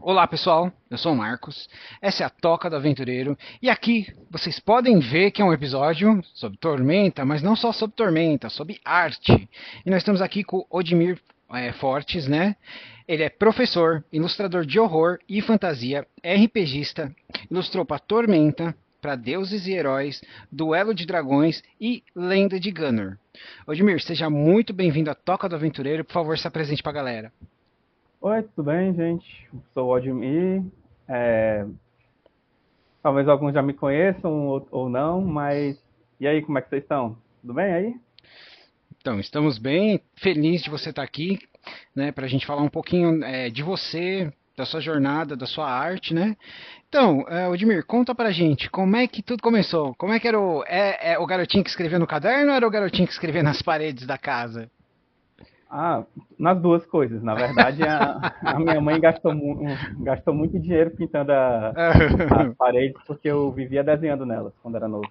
Olá pessoal, eu sou o Marcos, essa é a Toca do Aventureiro e aqui vocês podem ver que é um episódio sobre Tormenta, mas não só sobre Tormenta, sobre arte. E nós estamos aqui com o Odmir Fortes, né? Ele é professor, ilustrador de horror e fantasia, RPGista, ilustrou para Tormenta, para Deuses e Heróis, Duelo de Dragões e Lenda de Gunnor. Odmir, seja muito bem-vindo à Toca do Aventureiro, por favor, se apresente para a galera. Oi, tudo bem, gente? Sou o Odmir. É, Talvez alguns já me conheçam ou não, mas e aí, como é que vocês estão? Tudo bem aí? Então, estamos bem felizes de você estar aqui, né, para a gente falar um pouquinho de você, da sua jornada, da sua arte, né? Então, Odmir, conta pra gente, como é que tudo começou? Como é que era o garotinho que escrevia no caderno ou era o garotinho que escrevia nas paredes da casa? Ah, nas duas coisas. Na verdade, a minha mãe gastou muito dinheiro pintando as paredes porque eu vivia desenhando nelas quando era novo.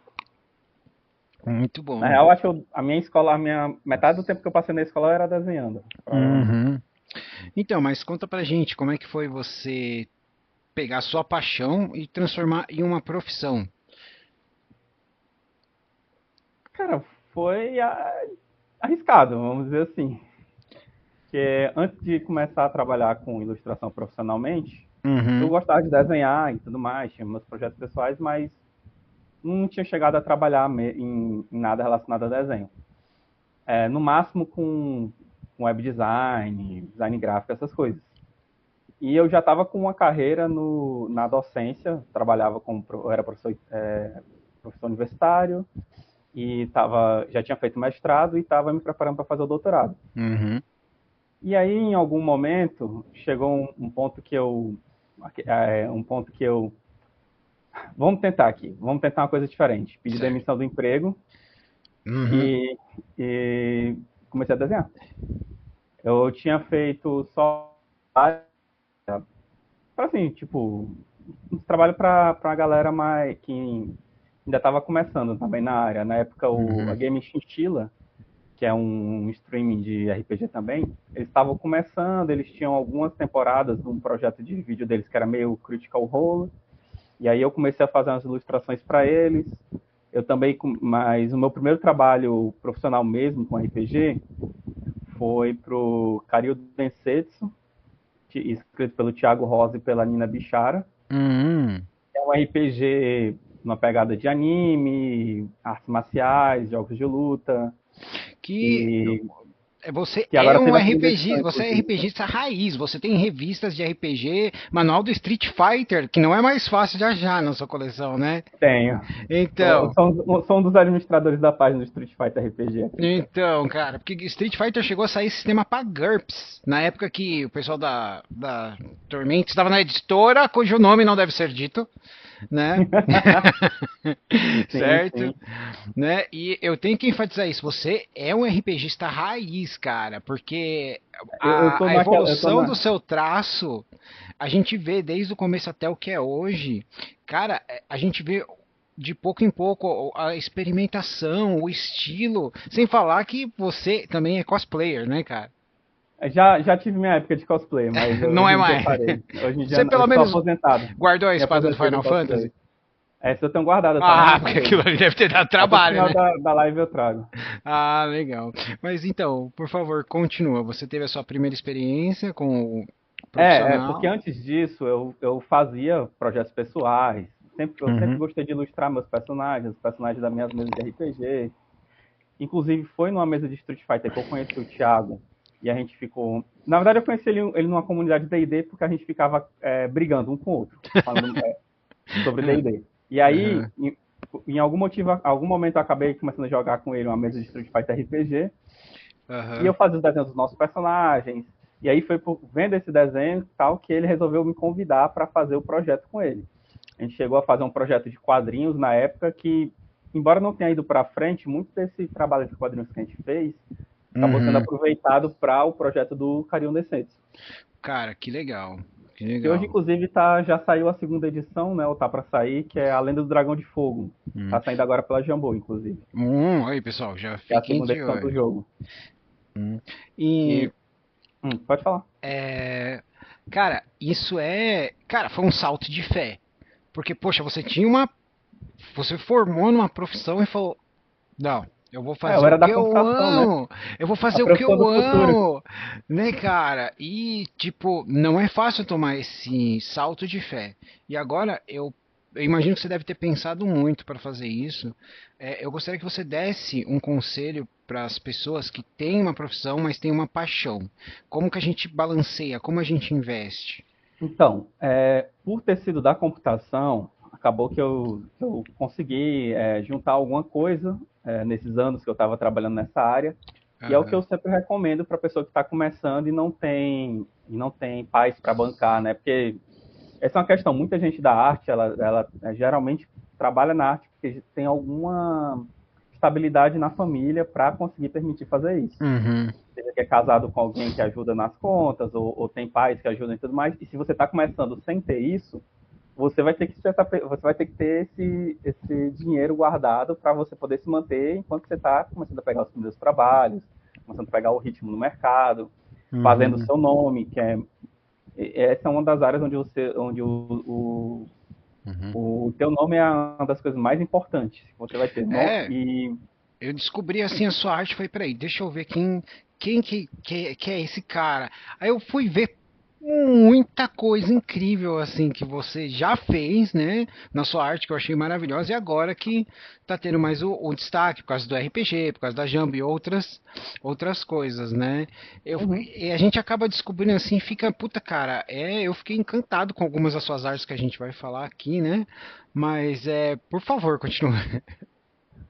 Muito Na bom. real, acho que a minha escola, metade do tempo que eu passei na escola eu era desenhando, provavelmente. Uhum. Então, mas conta pra gente, como é que foi você pegar a sua paixão e transformar em uma profissão? Cara, foi arriscado, vamos dizer assim. Porque antes de começar a trabalhar com ilustração profissionalmente, eu Uhum. gostava de desenhar e tudo mais, tinha meus projetos pessoais, mas não tinha chegado a trabalhar em nada relacionado a desenho. No máximo com web design, design gráfico, essas coisas. E eu já estava com uma carreira na docência, trabalhava como eu era professor universitário e já tinha feito mestrado e estava me preparando para fazer o doutorado. Uhum. E aí, em algum momento, chegou um ponto que eu vamos tentar aqui, vamos tentar uma coisa diferente. Pedi Certo. demissão do emprego Uhum. e, e comecei a desenhar. Eu tinha feito só para assim, tipo, um trabalho para a galera mais que ainda estava começando também na área. Na época, a Uhum. Game Chinchilla, que é um streaming de RPG também, eles estavam começando, eles tinham algumas temporadas de um projeto de vídeo deles que era meio Critical Role, e aí eu comecei a fazer umas ilustrações para eles. Eu também, mas o meu primeiro trabalho profissional mesmo com RPG foi pro Karyu Densetsu, escrito pelo Thiago Rosa e pela Nina Bichara. Uhum. É um RPG numa pegada de anime, artes marciais, jogos de luta, Que e você que é agora um teve a segunda edição, RPG, você é inclusive. RPGista raiz, você tem revistas de RPG, manual do Street Fighter, que não é mais fácil de achar na sua coleção, né? Tenho. Então, Sou um dos administradores da página do Street Fighter RPG aqui. cara, porque Street Fighter chegou a sair sistema para GURPS, na época que o pessoal da Tormenta estava na editora, cujo nome não deve ser dito, né? Sim, Certo? sim. Né? E eu tenho que enfatizar isso. Você é um RPGista raiz, cara, porque a Eu tô evolução do na. seu traço, a gente vê desde o começo até o que é hoje. Cara, a gente vê de pouco em pouco a experimentação, o estilo, sem falar que você também é cosplayer, né, cara? Já tive minha época de cosplay, mas Não hoje é em dia eu mais. parei. Hoje em dia Você eu pelo estou menos aposentado. guardou a Me espada do aposentei do Final cosplay. Fantasy? Essa eu tenho guardada, tá lá Ah, na porque gaveta. aquilo ali deve ter dado Até o trabalho, final né? da live eu trago. Ah, legal. Mas então, por favor, continua. Você teve a sua primeira experiência com o Porque profissional. antes disso eu fazia projetos pessoais. Eu sempre Uhum. gostei de ilustrar meus personagens, os personagens das minhas mesas de RPG. Inclusive, foi numa mesa de Street Fighter que eu conheci o Thiago. E a gente ficou. Na verdade, eu conheci ele numa comunidade DD porque a gente ficava brigando um com o outro, falando sobre DD. E aí, Uhum. em algum momento, eu acabei começando a jogar com ele uma mesa de Street Fighter RPG. E eu Uhum. fazia os desenhos dos nossos personagens. E aí foi vendo esse desenho tal que ele resolveu me convidar para fazer o projeto com ele. A gente chegou a fazer um projeto de quadrinhos na época que, embora não tenha ido para frente, muito desse trabalho de quadrinhos que a gente fez acabou sendo Uhum. aproveitado para o projeto do Caril Decentes. Cara, que legal. Que Que hoje, legal. inclusive, já saiu a segunda edição, né? Ou tá para sair, que é A Lenda do Dragão de Fogo. Hum. Tá saindo agora pela Jambô, inclusive. Aí, pessoal, já Que é a fiquem segunda de edição do olho. jogo. Hum. E E. Pode falar. Cara, isso cara, foi um salto de fé. Porque, poxa, você formou numa profissão e falou, não, eu vou Eu fazer o era que da eu computação, né? amo, eu vou A fazer o que profissão eu do futuro. amo, né, cara? E, tipo, não é fácil tomar esse salto de fé. E agora, eu imagino que você deve ter pensado muito para fazer isso. Eu gostaria que você desse um conselho para as pessoas que têm uma profissão, mas têm uma paixão. Como que a gente balanceia, como a gente investe? Então, por ter sido da computação, acabou que eu consegui juntar alguma coisa nesses anos que eu estava trabalhando nessa área, e é o que eu Aham. sempre recomendo para a pessoa que está começando e não tem pais para bancar, né? Porque essa é uma questão, muita gente da arte, ela geralmente trabalha na arte porque tem alguma estabilidade na família para conseguir permitir fazer isso. Uhum. Seja que é casado com alguém que ajuda nas contas, ou tem pais que ajudam e tudo mais. E se você está começando sem ter isso, você vai ter que ter esse dinheiro guardado para você poder se manter enquanto você está começando a pegar os primeiros trabalhos, começando a pegar o ritmo no mercado, fazendo o Uhum. seu nome, essa é uma das áreas onde o teu nome é uma das coisas mais importantes que você vai ter. É, E eu descobri assim a sua arte, falei, peraí, deixa eu ver quem que é esse cara. Aí eu fui ver muita coisa incrível assim que você já fez, né, na sua arte que eu achei maravilhosa e agora que tá tendo mais o destaque por causa do RPG, por causa da Jambi e outras coisas, né? uhum. E a gente acaba descobrindo assim, fica, puta cara, eu fiquei encantado com algumas das suas artes que a gente vai falar aqui, né? Mas por favor, continua.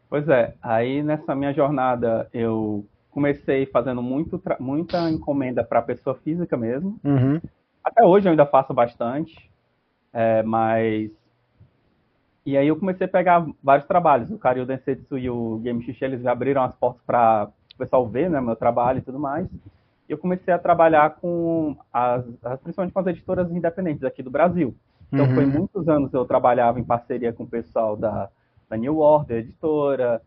Pois é, aí nessa minha jornada eu comecei fazendo muita encomenda para pessoa física mesmo. Uhum. Até hoje eu ainda faço bastante, mas. E aí eu comecei a pegar vários trabalhos. O Karyu Densetsu e o Game Xixi, eles abriram as portas para o pessoal ver, né, meu trabalho e tudo mais. E eu comecei a trabalhar com principalmente com as editoras independentes aqui do Brasil. Então foi Uhum. muitos anos eu trabalhava em parceria com o pessoal da New Order, editora,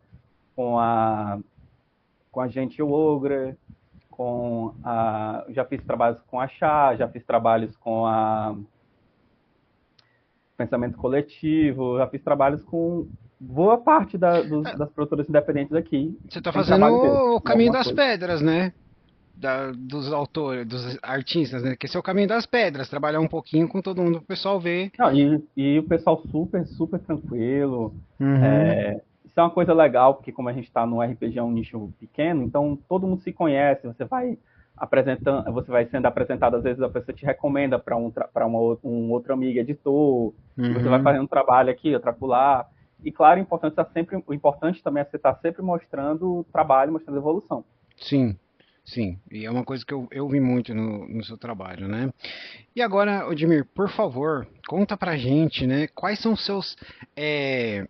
com a Gentil Ogre, já fiz trabalhos com a Chá, já fiz trabalhos com a Pensamento Coletivo, já fiz trabalhos com boa parte das produtoras independentes aqui. Você tá Tem fazendo trabalho deles, o tem caminho alguma das coisa. pedras, né? Dos autores, dos artistas, né? Que esse é o caminho das pedras, trabalhar um pouquinho com todo mundo, o pessoal ver. Não, e o pessoal super, super tranquilo. Uhum. Isso é uma coisa legal, porque como a gente está no RPG, é um nicho pequeno, então todo mundo se conhece, você vai sendo apresentado, às vezes a pessoa te recomenda para um outro amigo editor, e você vai Uhum. fazendo um trabalho aqui, outro acolá. E claro, o importante também é você estar sempre mostrando o trabalho, mostrando a evolução. Sim, sim. E é uma coisa que eu vi muito no seu trabalho, né? E agora, Odmir, por favor, conta pra gente, né? Quais são é,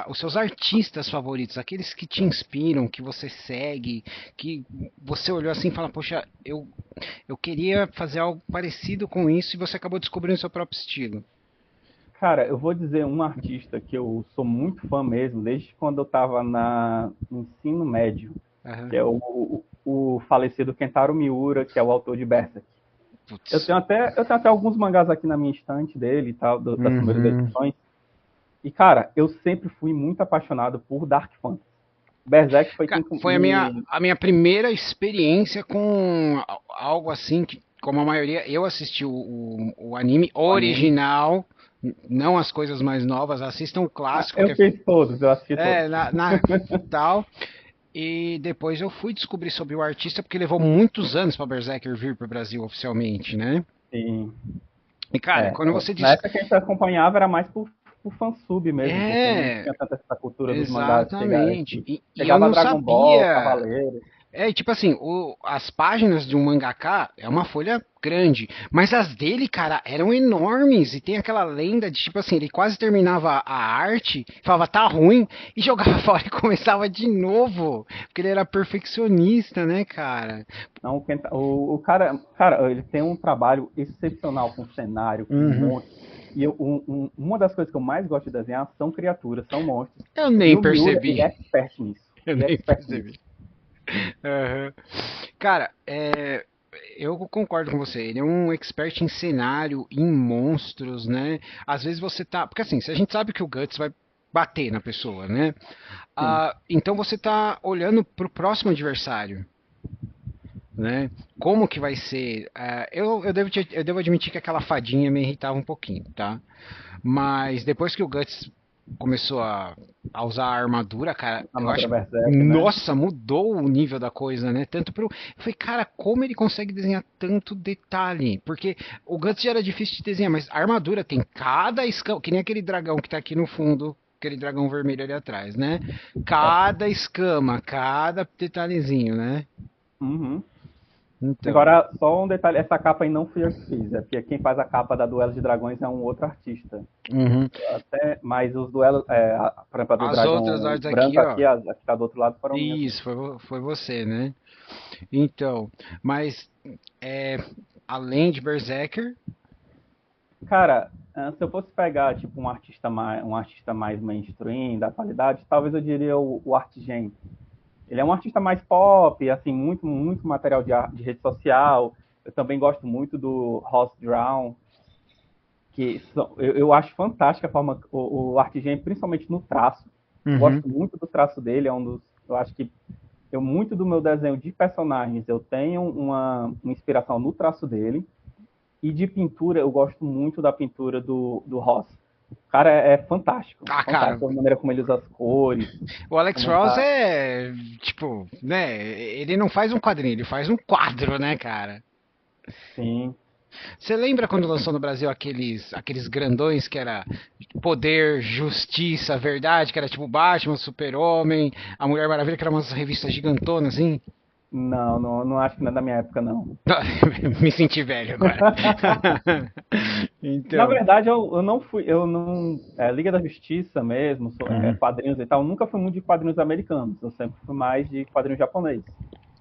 os seus artistas favoritos, aqueles que te inspiram, que você segue, que você olhou assim e fala, poxa, eu queria fazer algo parecido com isso e você acabou descobrindo o seu próprio estilo. Cara, eu vou dizer um artista que eu sou muito fã mesmo, desde quando eu estava no ensino médio, Aham. que é o falecido Kentaro Miura, que é o autor de Berserk. Eu Putz. tenho até, eu tenho até alguns mangás aqui na minha estante dele e tal, das primeiras Uhum. edições. E, cara, eu sempre fui muito apaixonado por Dark Fantasy. Berserk foi quem Foi a minha primeira experiência com algo assim que, como a maioria, eu assisti o anime o anime. original, não as coisas mais novas, assistam o clássico que Eu fiz todos, eu assisti todos. na tal. E depois eu fui descobrir sobre o artista porque levou muitos anos para Berserker vir para o Brasil oficialmente, né? Sim. E cara, quando você Na diz época que a gente acompanhava era mais por fansub mesmo, porque não é, tinha tanta essa cultura dos mangás exatamente. E eu chegava a não Dragon Ball, sabia. Cavaleiros. Tipo assim, as páginas de um mangaka é uma folha grande, mas as dele, cara, eram enormes e tem aquela lenda de tipo assim, ele quase terminava a arte, falava tá ruim e jogava fora e começava de novo, porque ele era perfeccionista, né, cara? Não, o cara, ele tem um trabalho excepcional com cenário, com Uhum. monstros. E uma das coisas que eu mais gosto de desenhar são criaturas, são monstros. Eu E nem o Miura, ele percebi. é expert nisso. Eu Ele é nem expert nisso. percebi. Uhum. Cara, eu concordo com você. Ele é um expert em cenário, em monstros, né? Às vezes você tá. Porque assim, se a gente sabe que o Guts vai bater na pessoa, né? Sim. Então você tá olhando pro próximo adversário, né? Como que vai ser? Eu devo admitir que aquela fadinha me irritava um pouquinho, tá? Mas depois que o Guts começou a usar a armadura, cara, A eu armadura acho. Berserk, né? Nossa, mudou o nível da coisa, né? Tanto pro. Eu falei, cara, como ele consegue desenhar tanto detalhe? Porque o Guts já era difícil de desenhar, mas a armadura tem cada escama, que nem aquele dragão que tá aqui no fundo, aquele dragão vermelho ali atrás, né? É. Cada escama, cada detalhezinho, né? Uhum. Então. Agora, só um detalhe, essa capa aí não fui eu que fiz, é porque quem faz a capa da Duelo de Dragões é um outro artista. Uhum. Mas os duelos, por exemplo, a do As outras dragão artes aqui, branco ó. aqui, a que tá do outro lado, foram minhas. Isso, foi você, né? Então, mas além de Berserker. Cara, se eu fosse pegar tipo um artista mais mainstream, da qualidade, talvez eu diria o Artgen. Ele é um artista mais pop, assim, muito material de rede social. Eu também gosto muito do Ross Brown, eu acho fantástica a forma, o Artgen, principalmente no traço. Eu Uhum. gosto muito do traço dele, eu acho que muito do meu desenho de personagens, eu tenho uma inspiração no traço dele. E de pintura, eu gosto muito da pintura do Ross. O cara é fantástico. Ah, cara, Fantástico a maneira como ele usa as cores. o Alex Como Ross tá. é, tipo, né? Ele não faz um quadrinho, ele faz um quadro, né, cara? Sim. Você lembra quando lançou no Brasil aqueles grandões que era Poder, Justiça, Verdade, que era tipo Batman, Super-Homem, a Mulher Maravilha, que era umas revistas gigantonas, assim? Não acho que não é da minha época, não. Me senti velho agora. Na Então. verdade, eu não fui. Eu não. Liga da Justiça mesmo, Uhum. quadrinhos e tal, eu nunca fui muito de quadrinhos americanos. Eu sempre fui mais de quadrinhos japonês.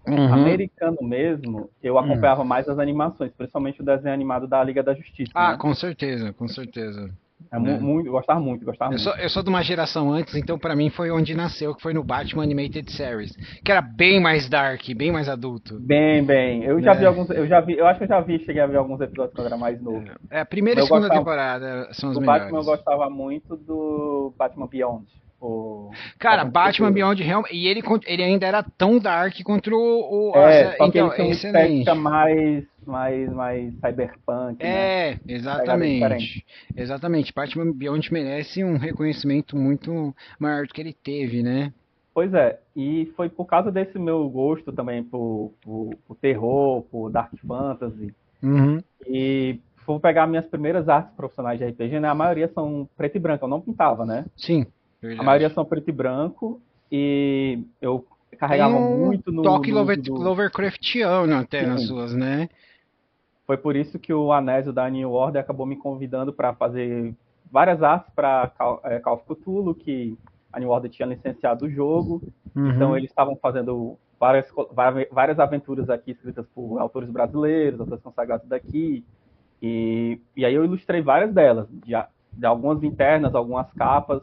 Uhum. Americano mesmo, eu Uhum. acompanhava mais as animações, principalmente o desenho animado da Liga da Justiça, Ah, né? com certeza, com certeza. Né? Muito, gostava muito, gostava muito. Eu sou de uma geração antes, então pra mim foi onde nasceu, que foi no Batman Animated Series, que era bem mais dark, bem mais adulto, Bem, bem. Eu já vi né? alguns, eu acho que eu já vi, cheguei a ver alguns episódios quando eu era mais novo. A primeira e Eu segunda gostava, temporada são as do Batman eu melhores. gostava muito do Batman Beyond, o Cara, Batman do Batman Futuro. Beyond Realm, e ele ainda era tão dark contra Só que ele então, tinha é uma estética excelente. mais cyberpunk, né? Uma pegada diferente. Exatamente. Exatamente. Batman Beyond merece um reconhecimento muito maior do que ele teve, né? Pois é, e foi por causa desse meu gosto também por terror, por dark fantasy. Uhum. E vou pegar minhas primeiras artes profissionais de RPG, né? A maioria são preto e branco, eu não pintava, né? Sim, A maioria verdade. são preto e branco e eu Tem carregava um muito toque no uso do. Lovecraftiano até nas Sim, suas, né? foi por isso que o Anésio da New Order acabou me convidando para fazer várias artes para Call of Cthulhu, que a New Order tinha licenciado o jogo. Então Uhum. eles estavam fazendo várias aventuras aqui escritas por autores brasileiros, autores consagrados daqui. E aí eu ilustrei várias delas, de algumas internas, algumas capas.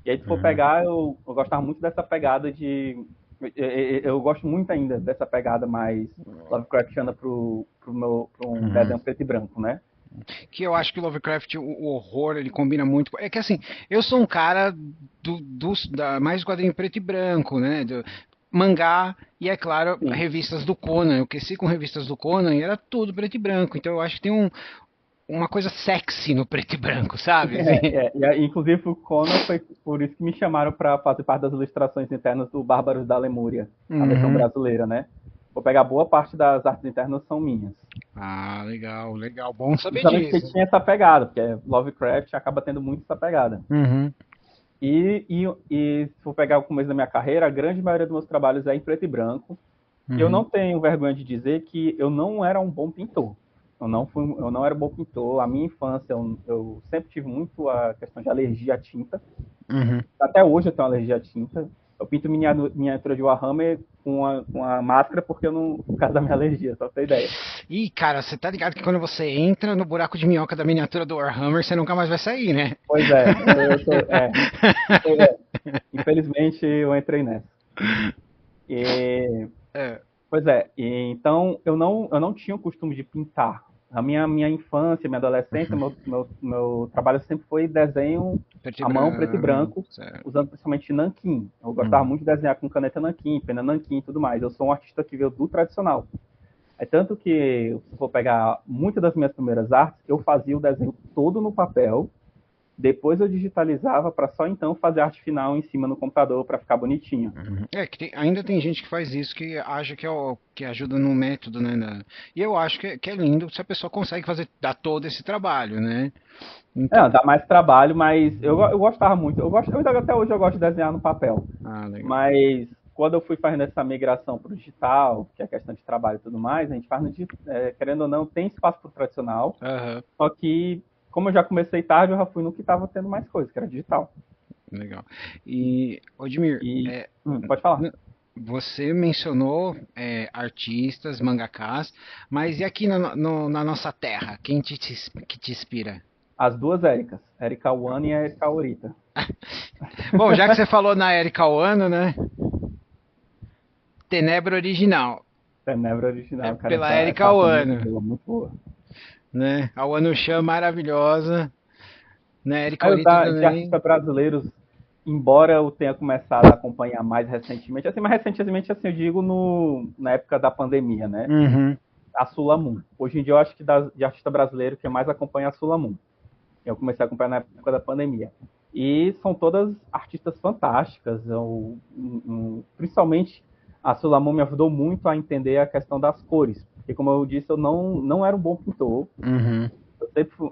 E aí, se for Uhum. pegar, eu gostava muito dessa pegada de. Eu gosto muito ainda dessa pegada mais Lovecraftiana pra um Uhum. desenho preto e branco, né? Que eu acho que o Lovecraft, o horror, ele combina muito. É que assim, eu sou um cara mais do quadrinho preto e branco, né? Do mangá e, é claro, Sim. revistas do Conan. Eu cresci com revistas do Conan e era tudo preto e branco. Então eu acho que tem uma coisa sexy no preto e branco, sabe? Assim. Inclusive, o Conan foi por isso que me chamaram para fazer parte das ilustrações internas do Bárbaros da Lemúria, a versão Uhum. brasileira, né? Vou pegar boa parte das artes internas são minhas. Ah, legal, legal. Bom saber Justamente porque disso. tinha essa pegada, porque Lovecraft acaba tendo muito essa pegada. Uhum. E se for pegar o começo da minha carreira, a grande maioria dos meus trabalhos é em preto e branco. E eu Uhum. não tenho vergonha de dizer que eu não era um bom pintor. Eu não era um bom pintor. A minha infância, eu sempre tive muito a questão de alergia à tinta. Uhum. Até hoje eu tenho alergia à tinta. Eu pinto miniatura de Warhammer com a máscara porque eu não, por causa da minha alergia, só pra ter ideia. Ih, cara, você tá ligado que quando você entra no buraco de minhoca da miniatura do Warhammer, você nunca mais vai sair, né? Pois é, infelizmente eu entrei nessa. E, É. Pois é, então eu não tinha o costume de pintar. A minha infância, minha adolescência, meu trabalho sempre foi desenho Preto e à mão, preto e branco, branco, certo. usando principalmente nanquim. Eu gostava Uhum. muito de desenhar com caneta nanquim, pena nanquim e tudo mais. Eu sou um artista que veio do tradicional. É tanto que, se for pegar muitas das minhas primeiras artes, eu fazia o desenho todo no papel, depois eu digitalizava para só então fazer a arte final em cima no computador para ficar bonitinho. Uhum. É que ainda tem gente que faz isso, que acha que, que ajuda no método, né? E eu acho que é lindo se a pessoa consegue fazer, dar todo esse trabalho, né? Então, É, dá mais trabalho, mas eu gostava muito. Até hoje eu gosto de desenhar no papel. legal. Mas quando eu fui fazendo essa migração para o digital, que é questão de trabalho e tudo mais, a gente faz no digital, querendo ou não, tem espaço para o tradicional. Aham, Só que, como eu já comecei tarde, eu já fui no que estava tendo mais coisa, que era digital. legal. E, Odmir, E, pode falar. n- você mencionou artistas, mangakás, mas e aqui na nossa terra, quem que te inspira? As duas Éricas, Erika Wano e a Erika Orita. Bom, já que você falou na Erika Wano, né? Tenebra Original, Tenebra é original, cara, pela essa Erika arte é muito Wano, boa, muito boa. né? A Wano Chan maravilhosa, né? Erika Aí, Orita de também. artistas brasileiros, embora eu tenha começado a acompanhar mais recentemente, assim, mais recentemente, assim, eu digo na época da pandemia, né? Uhum, A Sulamun. Hoje em dia eu acho que de artista brasileiro que mais acompanha é a Sulamun. Eu comecei a acompanhar na época da pandemia. E são todas artistas fantásticas. Principalmente a Sulamun me ajudou muito a entender a questão das cores. Porque, como eu disse, eu não era um bom pintor. uhum,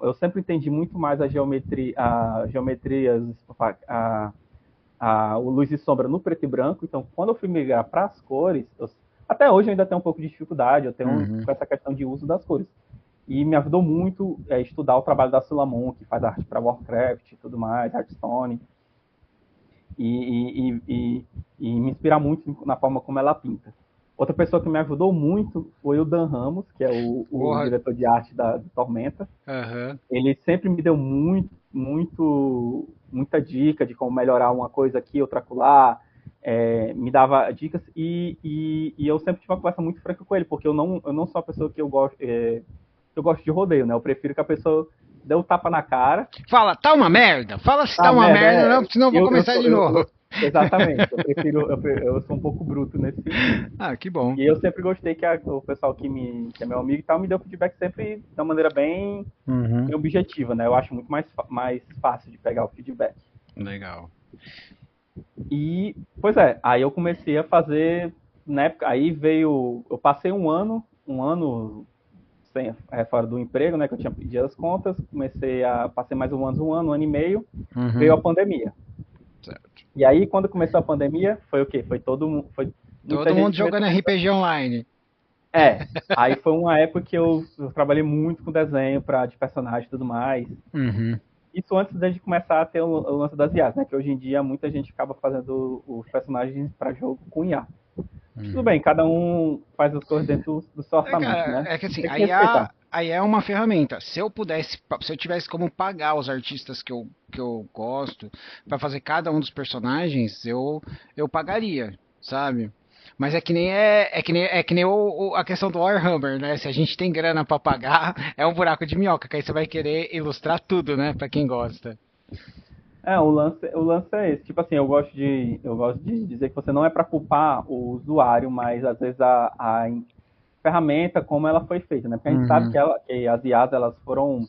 Eu sempre entendi muito mais a geometrias, o luz e sombra no preto e branco. Então, quando eu fui migrar para as cores, até hoje eu ainda tenho um pouco de dificuldade, eu tenho uhum. com essa questão de uso das cores. E me ajudou muito estudar o trabalho da Sulamon, que faz arte para Warcraft e tudo mais, Hearthstone, e me inspirar muito na forma como ela pinta. Outra pessoa que me ajudou muito foi o Dan Ramos, que é o Porra, diretor de arte do Tormenta. aham. Ele sempre me deu muita dica de como melhorar uma coisa aqui, outra acolá, me dava dicas e eu sempre tive uma conversa muito franca com ele, porque eu não sou a pessoa que eu gosto de rodeio, né? Eu prefiro que a pessoa dê o tapa na cara. Fala, tá uma merda. Fala se tá Ah, uma merda, merda, não, porque senão eu vou eu começar sou, de novo. exatamente. Eu sou um pouco bruto nesse sentido. Ah, que bom. E eu sempre gostei que o pessoal que é meu amigo e tal me deu feedback sempre de uma maneira Uhum, bem objetiva, né? Eu acho muito mais fácil de pegar o feedback. legal. Pois é, aí eu comecei a fazer, na época, aí eu passei um ano fora do emprego, né, que eu tinha pedido as contas, passei mais um ano e meio, veio a Uhum, pandemia. certo. E aí, quando começou a pandemia, foi o quê? Foi muita Todo mundo gente jogando RPG online. aí foi uma época que eu trabalhei muito com desenho de personagem e tudo mais. Uhum, Isso antes de começar a ter o lance das IAs, né? Que hoje em dia muita gente acaba fazendo os personagens para jogo com IA. Tudo uhum. bem, cada um faz as coisas dentro do seu orçamento, Cara, né? é que assim, Tem que respeitar. aí é uma ferramenta. Se eu tivesse como pagar os artistas que eu gosto pra fazer cada um dos personagens, eu pagaria, sabe? Mas é que nem a questão do Warhammer, né? Se a gente tem grana pra pagar, é um buraco de minhoca, que aí você vai querer ilustrar tudo, né? Pra quem gosta. O lance é esse. Tipo assim, eu gosto de dizer que você não é para culpar o usuário, mas às vezes a ferramenta, como ela foi feita, né? Porque a gente sabe Uhum. que as IAs, elas foram,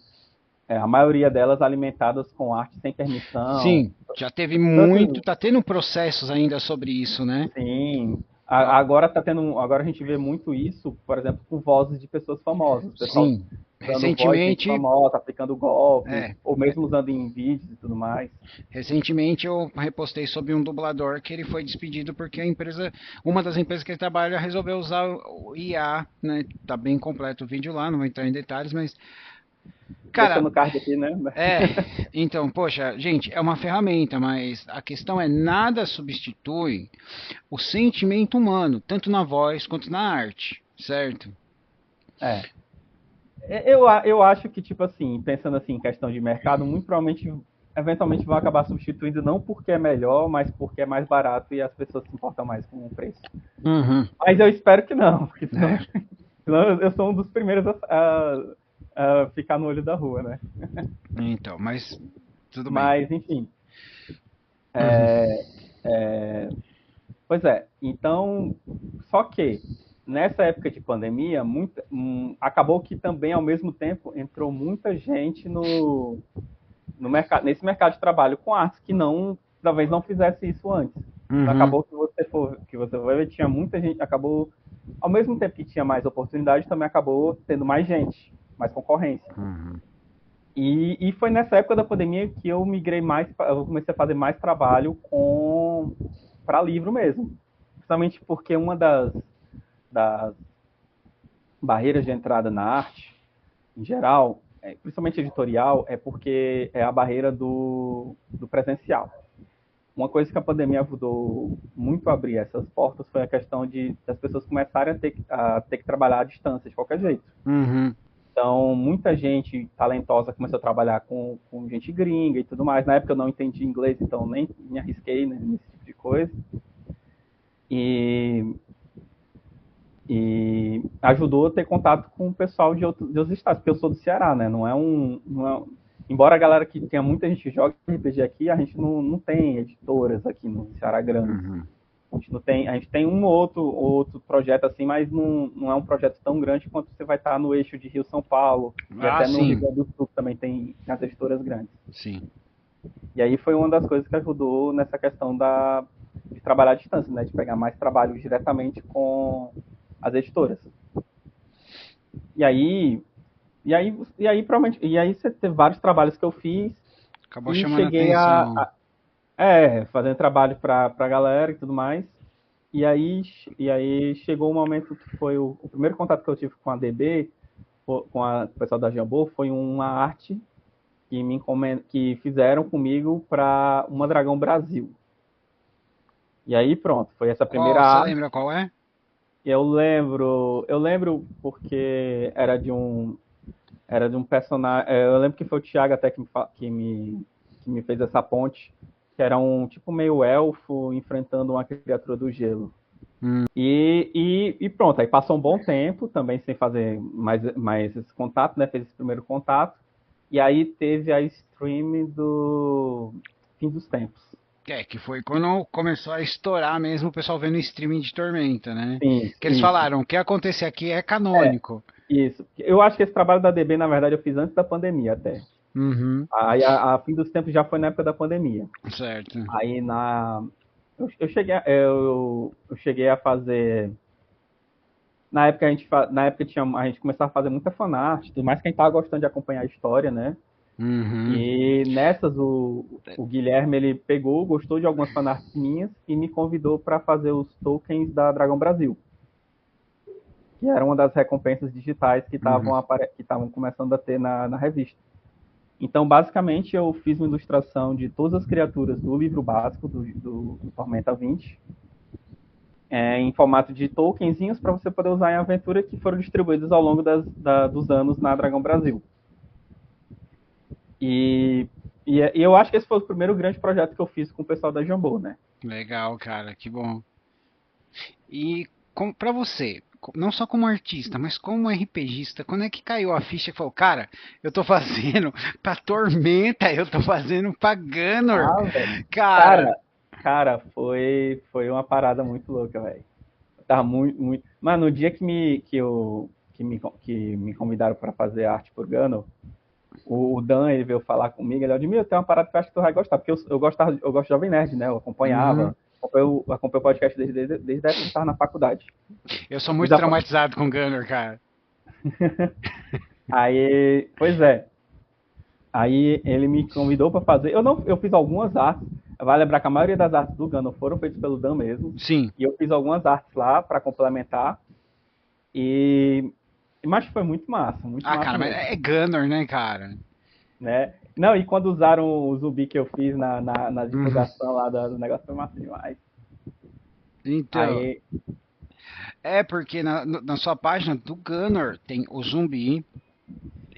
a maioria delas alimentadas com arte sem permissão. Sim, já teve Então, muito, assim, tá tendo processos ainda sobre isso, né? sim. Ah, Agora a gente vê muito isso, por exemplo, com vozes de pessoas famosas. O pessoal sim, usando voz de gente recentemente, famosa, aplicando golpe, é, ou mesmo usando em vídeos e tudo mais. recentemente eu repostei sobre um dublador que ele foi despedido porque a empresa, uma das empresas que ele trabalha, resolveu usar o IA, né? Tá bem completo o vídeo lá, não vou entrar em detalhes, mas, cara, Deixando o card aqui, né? é, então, poxa, gente, é uma ferramenta, mas a questão é nada substitui o sentimento humano, tanto na voz quanto na arte, certo? É. Eu acho que, tipo assim, pensando assim em questão de mercado, muito provavelmente. eventualmente vão acabar substituindo não porque é melhor, mas porque é mais barato e as pessoas se importam mais com o preço. Uhum. Mas eu espero que não, porque senão, É. senão eu sou um dos primeiros a ficar no olho da rua, né? Então, mas tudo bem. Mas, enfim. Uhum. Pois é. Então, só que nessa época de pandemia, acabou que também, ao mesmo tempo, entrou muita gente no mercado, nesse mercado de trabalho com artes que não, talvez não fizesse isso antes. Então, Uhum. acabou que você vai ver, tinha muita gente, acabou, ao mesmo tempo que tinha mais oportunidade, também acabou tendo mais gente, mais concorrência. Uhum. E foi nessa época da pandemia que eu migrei mais, eu comecei a fazer mais trabalho com para livro mesmo. Justamente porque uma das barreiras de entrada na arte, em geral, principalmente editorial, é porque é a barreira do presencial. Uma coisa que a pandemia ajudou muito a abrir essas portas foi a questão das pessoas começarem a ter que trabalhar à distância, de qualquer jeito. Uhum. Então, muita gente talentosa começou a trabalhar com gente gringa e tudo mais. Na época eu não entendi inglês, então nem me arrisquei nesse tipo de coisa. E, e ajudou a ter contato com o pessoal de outros estados, porque eu sou do Ceará, né? Embora a galera que tenha muita gente que joga RPG aqui, a gente não tem editoras aqui no Ceará grandes. Uhum. A gente tem um ou outro projeto assim, mas não é um projeto tão grande quanto você vai estar no eixo de Rio-São Paulo, e Ah, até no Rio sim. Grande do Sul também tem as editoras grandes. Sim. E aí foi uma das coisas que ajudou nessa questão de trabalhar à distância, né? De pegar mais trabalho diretamente com as editoras. E aí, provavelmente, e aí você teve vários trabalhos que eu fiz Acabou e chamando a cheguei atenção. fazendo trabalho para a galera e tudo mais. E aí, e aí chegou um momento que foi o primeiro contato que eu tive com a DB, com o pessoal da Jambô, foi uma arte que fizeram comigo para uma Dragão Brasil. E aí pronto, foi essa Qual? primeira Você arte. lembra qual é? Eu lembro porque era de um personagem. Eu lembro que foi o Thiago até que me fez essa ponte, que era um tipo meio elfo enfrentando uma criatura do gelo. Hum. E pronto, aí passou um bom tempo também sem fazer mais esse contato, né? Fez esse primeiro contato. E aí teve a stream do Fim dos Tempos. É, que foi quando começou a estourar mesmo o pessoal vendo streaming de Tormenta, né? Sim, Que eles isso. falaram, o que acontecer aqui é É, canônico. isso. Eu acho que esse trabalho da DB, na verdade, eu fiz antes da pandemia até. Uhum. Aí a Fim dos Tempos já foi na época da pandemia. Certo. Aí eu cheguei a fazer. A gente começava a fazer muita fanart, tudo mais que a gente tava gostando de acompanhar a história, né? Uhum. E nessas o Guilherme ele pegou, gostou de algumas fanarts minhas e me convidou para fazer os tokens da Dragão Brasil, que era uma das recompensas digitais que Uhum. estavam começando a ter na revista. Então, basicamente, eu fiz uma ilustração de todas as criaturas do livro básico do Tormenta 20, em formato de tokenzinhos para você poder usar em aventura que foram distribuídos ao longo dos anos na Dragão Brasil. E eu acho que esse foi o primeiro grande projeto que eu fiz com o pessoal da Jambô, né? Legal, cara, que bom. E pra você, não só como artista, mas como RPGista, quando é que caiu a ficha e falou, cara, eu tô fazendo pra Tormenta, eu tô fazendo pra Gunnor, Ah, velho. cara. Cara, foi uma parada muito louca, velho. Tava muito, muito. Mano, no dia que me convidaram para fazer arte por Gano, o Dan, ele veio falar comigo, ele disse, tem uma parada que eu acho que tu vai gostar, porque eu gosto de Jovem Nerd, né? Eu Uhum. acompanho o podcast desde a época que eu tava na faculdade. Eu sou Fiz muito a- traumatizado com Gunnor, cara. Aí, pois é. Aí ele me convidou para fazer. Eu fiz algumas artes. Vai lembrar que a maioria das artes do Gano foram feitas pelo Dan mesmo. Sim. E eu fiz algumas artes lá para complementar. E mas foi muito Ah, massa cara, mas mesmo, é Gunnor, né, cara? né? Não, e quando usaram o zumbi que eu fiz na Uhum. divulgação lá do negócio foi massa demais. Então, Aí, é porque na sua página do Gunnor tem o zumbi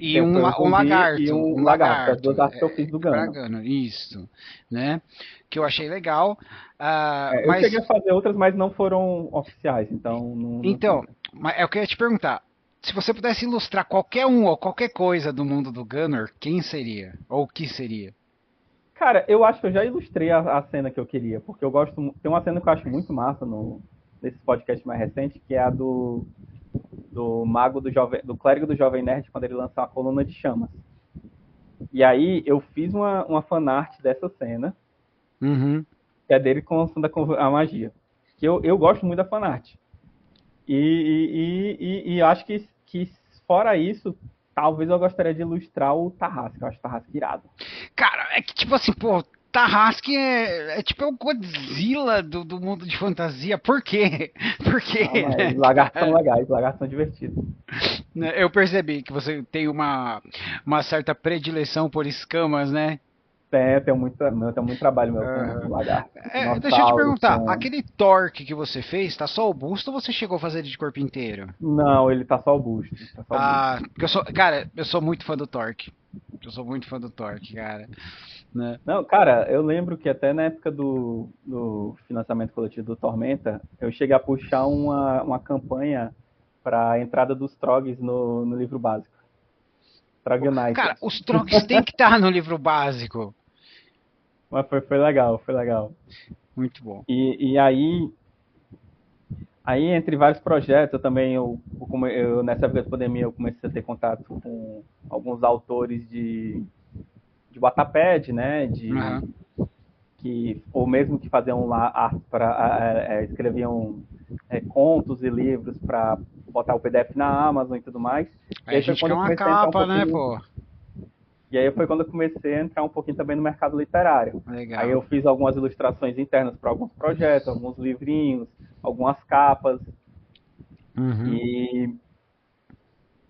E Tem, foi um um zumbi e lagarto, um um lagarto, as lagarto. duas artes que eu fiz do Pra Gano. Gano, isso, né? Que eu achei legal. Ah, Eu mas, cheguei a fazer outras, mas não foram oficiais, então não então, fiz. é o que eu ia te perguntar. Se você pudesse ilustrar qualquer um ou qualquer coisa do mundo do Gunner, quem seria? Ou o que seria? Cara, eu acho que eu já ilustrei a cena que eu queria, porque eu gosto. Tem uma cena que eu acho muito massa nesse podcast mais recente, que é a do mago do clérigo do Jovem Nerd, quando ele lança a coluna de chamas. E aí eu fiz uma fanart dessa cena, Uhum. que é dele lançando a magia. Que eu gosto muito da fanart. E acho que, fora isso, talvez eu gostaria de ilustrar o Tarrasque. Eu acho o Tarrasque irado. Cara, é que tipo assim, pô, Tarrasque é tipo o Godzilla do mundo de fantasia. Por quê? Por quê, Não, mas né, lagartos são cara? legais, lagartos são divertidos. Né, eu percebi que você tem uma certa predileção por escamas, né? Tem muito trabalho meu com Aham. lagarto, Deixa eu te dinossauro, perguntar, com... aquele Torque que você fez, tá só o busto ou você chegou a fazer ele de corpo inteiro? Não, ele tá só o busto. Tá só o busto. Ah, porque cara, eu sou muito fã do Torque. Eu sou muito fã do Torque, cara. Né? Não, cara, eu lembro que até na época do financiamento coletivo do Tormenta, eu cheguei a puxar uma campanha para a entrada dos Trogs no livro básico. Trog United. Cara, os Trogs têm que estar no livro básico. Mas foi legal, foi legal. Muito bom. E aí, entre vários projetos, eu também, nessa época da pandemia, eu comecei a ter contato com alguns autores de Wattpad, né, Aham. ou mesmo que faziam lá arte escreviam contos e livros para botar o PDF na Amazon e tudo mais. E Aí a aí foi gente quando quer eu uma comecei a entrar um capa, né, pouquinho, pô? e aí foi quando eu comecei a entrar um pouquinho também no mercado literário. Aí Legal. eu fiz algumas ilustrações internas para alguns projetos, alguns livrinhos, algumas capas. Uhum.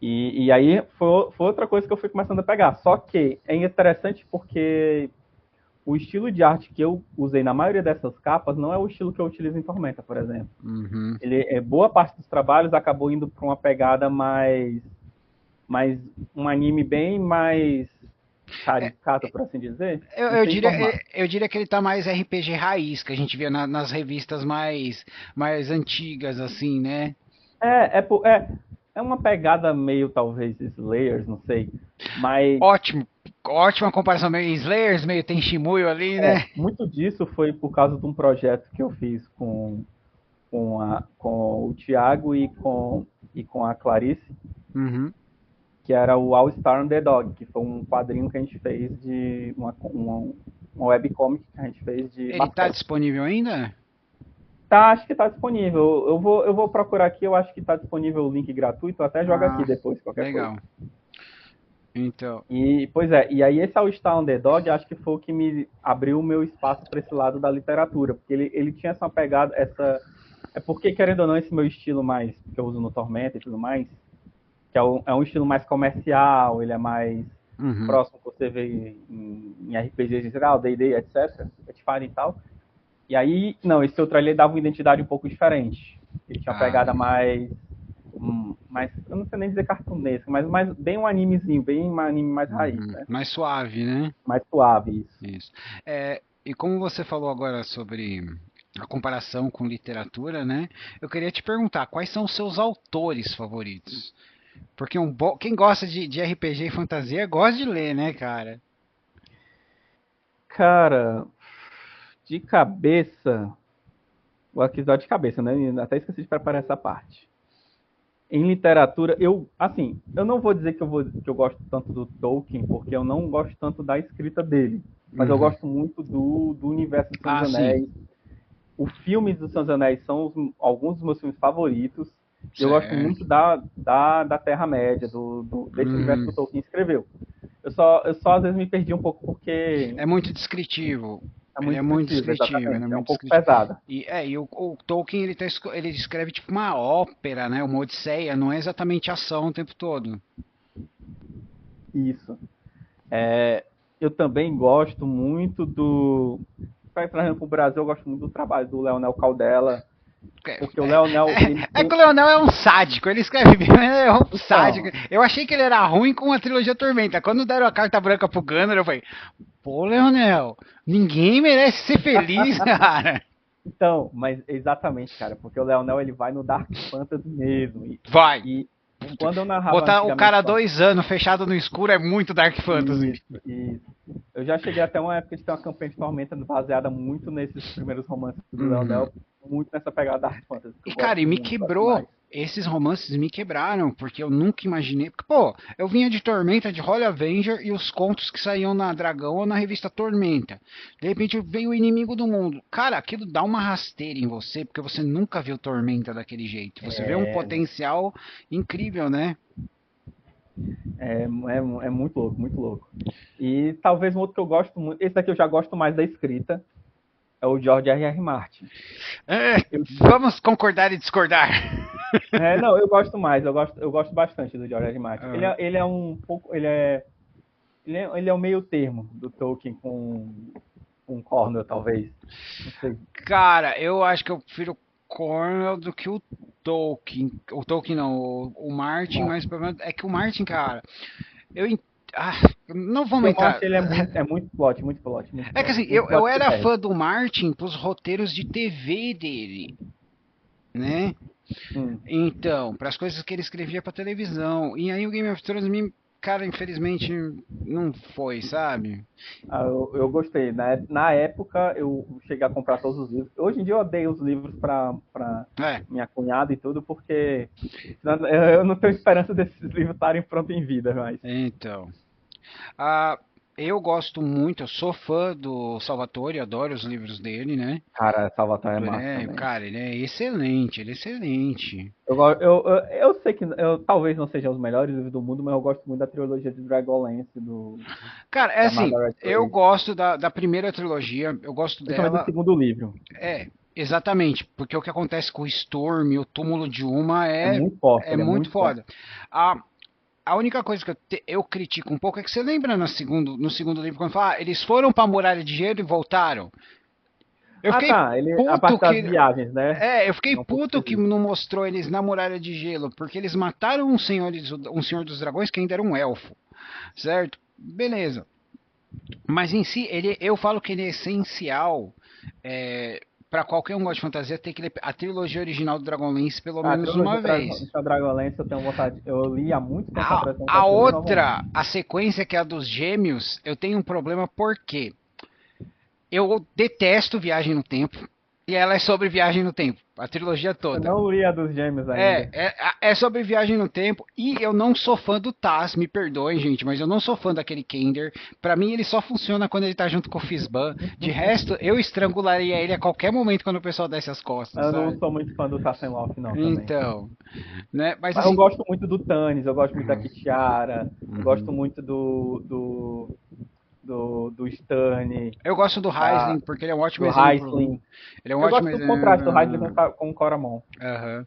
E, e aí foi outra coisa que eu fui começando a pegar. Só que é interessante porque o estilo de arte que eu usei na maioria dessas capas não é o estilo que eu utilizo em Tormenta, por exemplo. Uhum. Boa parte dos trabalhos acabou indo para uma pegada mais um anime bem mais caricato, por assim dizer. Eu, Não eu sei diria, informar. eu diria que ele tá mais RPG raiz, que a gente via nas revistas mais antigas, assim, né? É uma pegada meio, talvez, Slayers, não sei. Mas Ótimo, ótima comparação, meio Slayers, meio Tenshimuyo ali, né? muito disso foi por causa de um projeto que eu fiz com o Thiago e com a Clarice, Uhum. que era o All Star Underdog, que foi um quadrinho que a gente fez de uma webcomic que a gente fez de Ele tá basquete. disponível ainda? Tá, acho que tá disponível. Eu vou procurar aqui, eu acho que tá disponível o link gratuito, eu até jogo aqui Ah, depois, qualquer coisa. legal. Então, Pois é, e aí esse All Star Underdog acho que foi o que me abriu o meu espaço para esse lado da literatura, porque ele tinha essa pegada, é porque, querendo ou não, esse meu estilo mais, que eu uso no Tormenta e tudo mais, que é um estilo mais comercial, ele é mais uhum. próximo que você vê em RPGs em geral, D&D, etc, Pathfinder e tal. E aí, não, esse outro ali dava uma identidade um pouco diferente. Ele tinha uma Ah, pegada mais, eu não sei nem dizer cartunesco, mas bem um animezinho, bem um anime mais raiz, uhum. né? Mais suave, né? Mais suave, isso. Isso. E como você falou agora sobre a comparação com literatura, né? Eu queria te perguntar, quais são os seus autores favoritos? Porque quem gosta de RPG e fantasia gosta de ler, né, cara? Cara, de cabeça, vou aqui dar de cabeça, né? Até esqueci de preparar essa parte. Em literatura, eu não vou dizer que eu gosto tanto do Tolkien, porque eu não gosto tanto da escrita dele. Mas eu Uhum. gosto muito do universo dos Senhor Ah, dos sim. Anéis. Os filmes dos Senhor dos Anéis são alguns dos meus filmes favoritos. Eu gosto muito Certo. da Terra-média, desse universo que Uhum. o Tolkien escreveu. Eu só às vezes me perdi um pouco porque É muito descritivo. é Ele muito é muito descritivo, descritivo, ele é exatamente. É um muito pouco descritivo. pesada. E o Tolkien, ele escreve tipo uma ópera, né? Uma odisseia, não é exatamente ação o tempo todo. Isso. Eu também gosto muito do. Para exemplo, o Brasil, eu gosto muito do trabalho do Leonel Caldela. Porque o Leonel, ele É tem... que o Leonel é um sádico, ele escreve bem, mas é um Então, sádico. Eu achei que ele era ruim com a trilogia Tormenta. Quando deram a carta branca pro Gunner, eu falei, pô, Leonel, ninguém merece ser feliz, cara. então, mas exatamente, cara, porque o Leonel, ele vai no Dark Fantasy mesmo. Vai. E quando eu narrava Botar o antigamente... cara 2 anos fechado no escuro é muito Dark Fantasy. Isso. Eu já cheguei até uma época de ter uma campanha de Tormenta baseada muito nesses primeiros romances do Uhum. Leonel, muito nessa pegada Dark Fantasy, que E, eu cara, gosto e me muito, gosto demais. quebrou. Esses romances me quebraram, porque eu nunca imaginei. Porque, pô, eu vinha de Tormenta, de Holy Avenger e os contos que saíam na Dragão ou na revista Tormenta. De repente veio o inimigo do mundo. Cara, aquilo dá uma rasteira em você, porque você nunca viu Tormenta daquele jeito. Você vê um É, potencial incrível, né? é muito louco, muito louco. E talvez um outro que eu gosto muito, esse daqui eu já gosto mais da escrita, é o George R.R. Martin. É, Eu, vamos concordar e discordar. não, eu gosto mais, eu gosto bastante do George R.R. Martin. Ah, Ele é um pouco, ele é o meio termo do Tolkien com Cornwell, talvez. Não sei. cara, eu acho que eu prefiro Cornwell do que o Tolkien. O Tolkien não, o Martin, mas o problema é que o Martin, cara, eu. Ah, não vamos Porque o entrar. Martin, ele é muito plot, muito plot, muito É que plot. assim, Muito eu plot que era perde. fã do Martin pros roteiros de TV dele, né? Hum. Então, para as coisas que ele escrevia para televisão. E aí o Game of Thrones me, cara, infelizmente não foi, sabe? Eu gostei. Na época, eu cheguei a comprar todos os livros. Hoje em dia, eu dei os livros pra É, minha cunhada e tudo, porque eu não tenho esperança desses livros estarem prontos em vida, mas... então. Ah, eu gosto muito, eu sou fã do Salvatore, adoro os livros dele, né? Cara, Salvatore é massa É, também. cara, ele é excelente, ele é excelente. Eu sei que talvez não sejam os melhores livros do mundo, mas eu gosto muito da trilogia de Dragonlance, Cara, é da assim, Margaret eu Way. gosto da primeira trilogia, eu gosto Principalmente do dela, segundo livro. exatamente, porque o que acontece com o Storm e o túmulo de Uma É muito forte, é ele é muito muito forte. foda. A, a única coisa que eu critico um pouco é que você lembra no segundo livro, quando fala, eles foram pra Muralha de Gelo e voltaram? Eu Ah, fiquei tá. A puto parte das que. viagens, né? Eu fiquei Não pude puto ter que visto. não mostrou eles na Muralha de Gelo, porque eles mataram um senhor dos dragões que ainda era um elfo, certo? Beleza. Mas em si, eu falo que ele é essencial para qualquer um que gosta de fantasia ter que ler a trilogia original do Dragonlance pelo A menos trilogia uma vez. da Dragonlance eu tenho vontade. Eu li há muito tempo A, atrás, tenho a vontade de ler novamente. outra, a sequência que é a dos gêmeos, eu tenho um problema porque eu detesto Viagem no Tempo e ela é sobre viagem no tempo, a trilogia Eu toda. não li a dos gêmeos ainda. É sobre viagem no tempo e eu não sou fã do Taz, me perdoem, gente, mas eu não sou fã daquele Kender. Pra mim ele só funciona quando ele tá junto com o Fizban. De resto, eu estrangularia ele a qualquer momento quando o pessoal desce as costas, Eu não sabe? sou muito fã do Tassenloft, não, também. Então, né? Mas Mas eu assim, gosto muito do Tannis, eu gosto muito da uhum, Kitiara, uhum. gosto muito do Stern, Eu gosto do da, Heisling porque ele é um ótimo do exemplo. Heisling. Ele é um Eu ótimo gosto do contraste do Heisling exemplo. com o Coramon. Aham.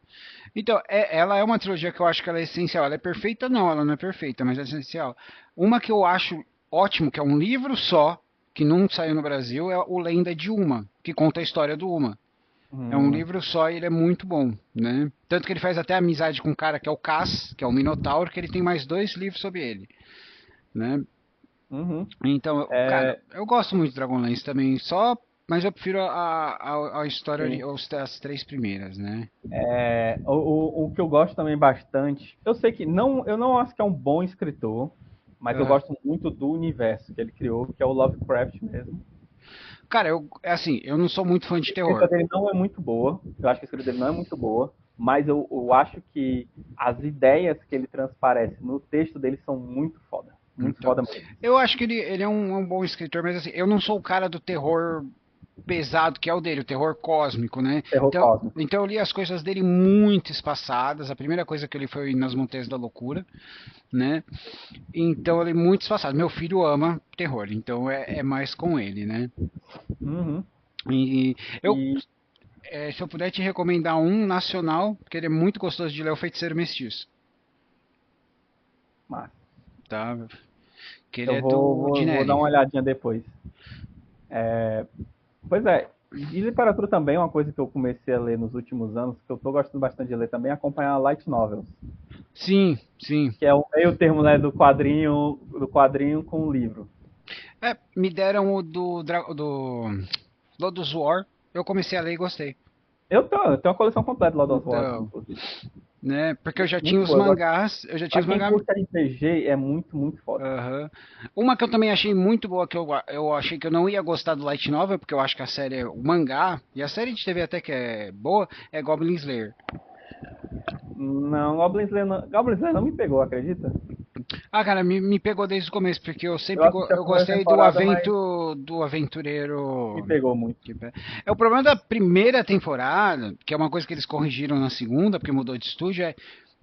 Então, ela é uma trilogia que eu acho que ela é essencial. Ela é perfeita? Não, ela não é perfeita, mas é essencial. Uma que eu acho ótimo, que é um livro só, que não saiu no Brasil, é o Lenda de Uma, que conta a história do Uma. É um Hum, livro só e ele é muito bom, né? Tanto que ele faz até amizade com um cara que é o Cass, que é o Minotauro, que ele tem mais 2 livros sobre ele, né? uhum. Então, cara, É, eu gosto muito de Dragonlance também, só, mas eu prefiro a história, sim. as 3 primeiras, né? O que eu gosto também bastante, eu sei que eu não acho que é um bom escritor, mas eu Aham. gosto muito do universo que ele criou, que é o Lovecraft mesmo. Cara, assim, eu não sou muito fã A de escrita terror. dele não é muito boa, eu acho que a escrita dele não é muito boa, mas eu acho que as ideias que ele transparece no texto dele são muito Então, foda mesmo. eu acho que ele é um bom escritor, mas assim, eu não sou o cara do terror pesado que é o dele, o terror cósmico, né? Terror Então, cósmico. então eu li as coisas dele muito espaçadas. A primeira coisa que eu li foi Nas Montanhas da Loucura, né? Então eu li muito espaçado. Meu filho ama terror, então é mais com ele, né? Uhum. E eu, E, se eu puder te recomendar um nacional, porque ele é muito gostoso de ler, é o Feiticeiro Mestiço, mas tá? Que ele eu é do vou dar Dinelli. uma olhadinha depois. Pois é, E literatura também é uma coisa que eu comecei a ler nos últimos anos, que eu tô gostando bastante de ler também, é acompanhar light novels, Sim, sim. que é o meio termo, né, do quadrinho com o livro. Me deram o do Lodoss War. Eu comecei a ler e gostei. Eu tenho uma coleção completa lá do Oswald aqui, Então, inclusive. né? Porque eu já tinha Muito os boa. mangás. Eu já tinha Pra os quem mangás. curte RPG, é muito, muito foda. Aham. Uma que eu também achei muito boa, que eu achei que eu não ia gostar do Light Novel, porque eu acho que a série é o mangá, e a série de TV até que é boa, é Goblin Slayer. Não, Goblin Slayer não me pegou, acredita? Ah, cara, me pegou desde o começo, porque eu Eu sempre assisti a eu primeira gostei do temporada, mas do aventureiro. me pegou muito. É o problema da primeira temporada, que é uma coisa que eles corrigiram na segunda, porque mudou de estúdio,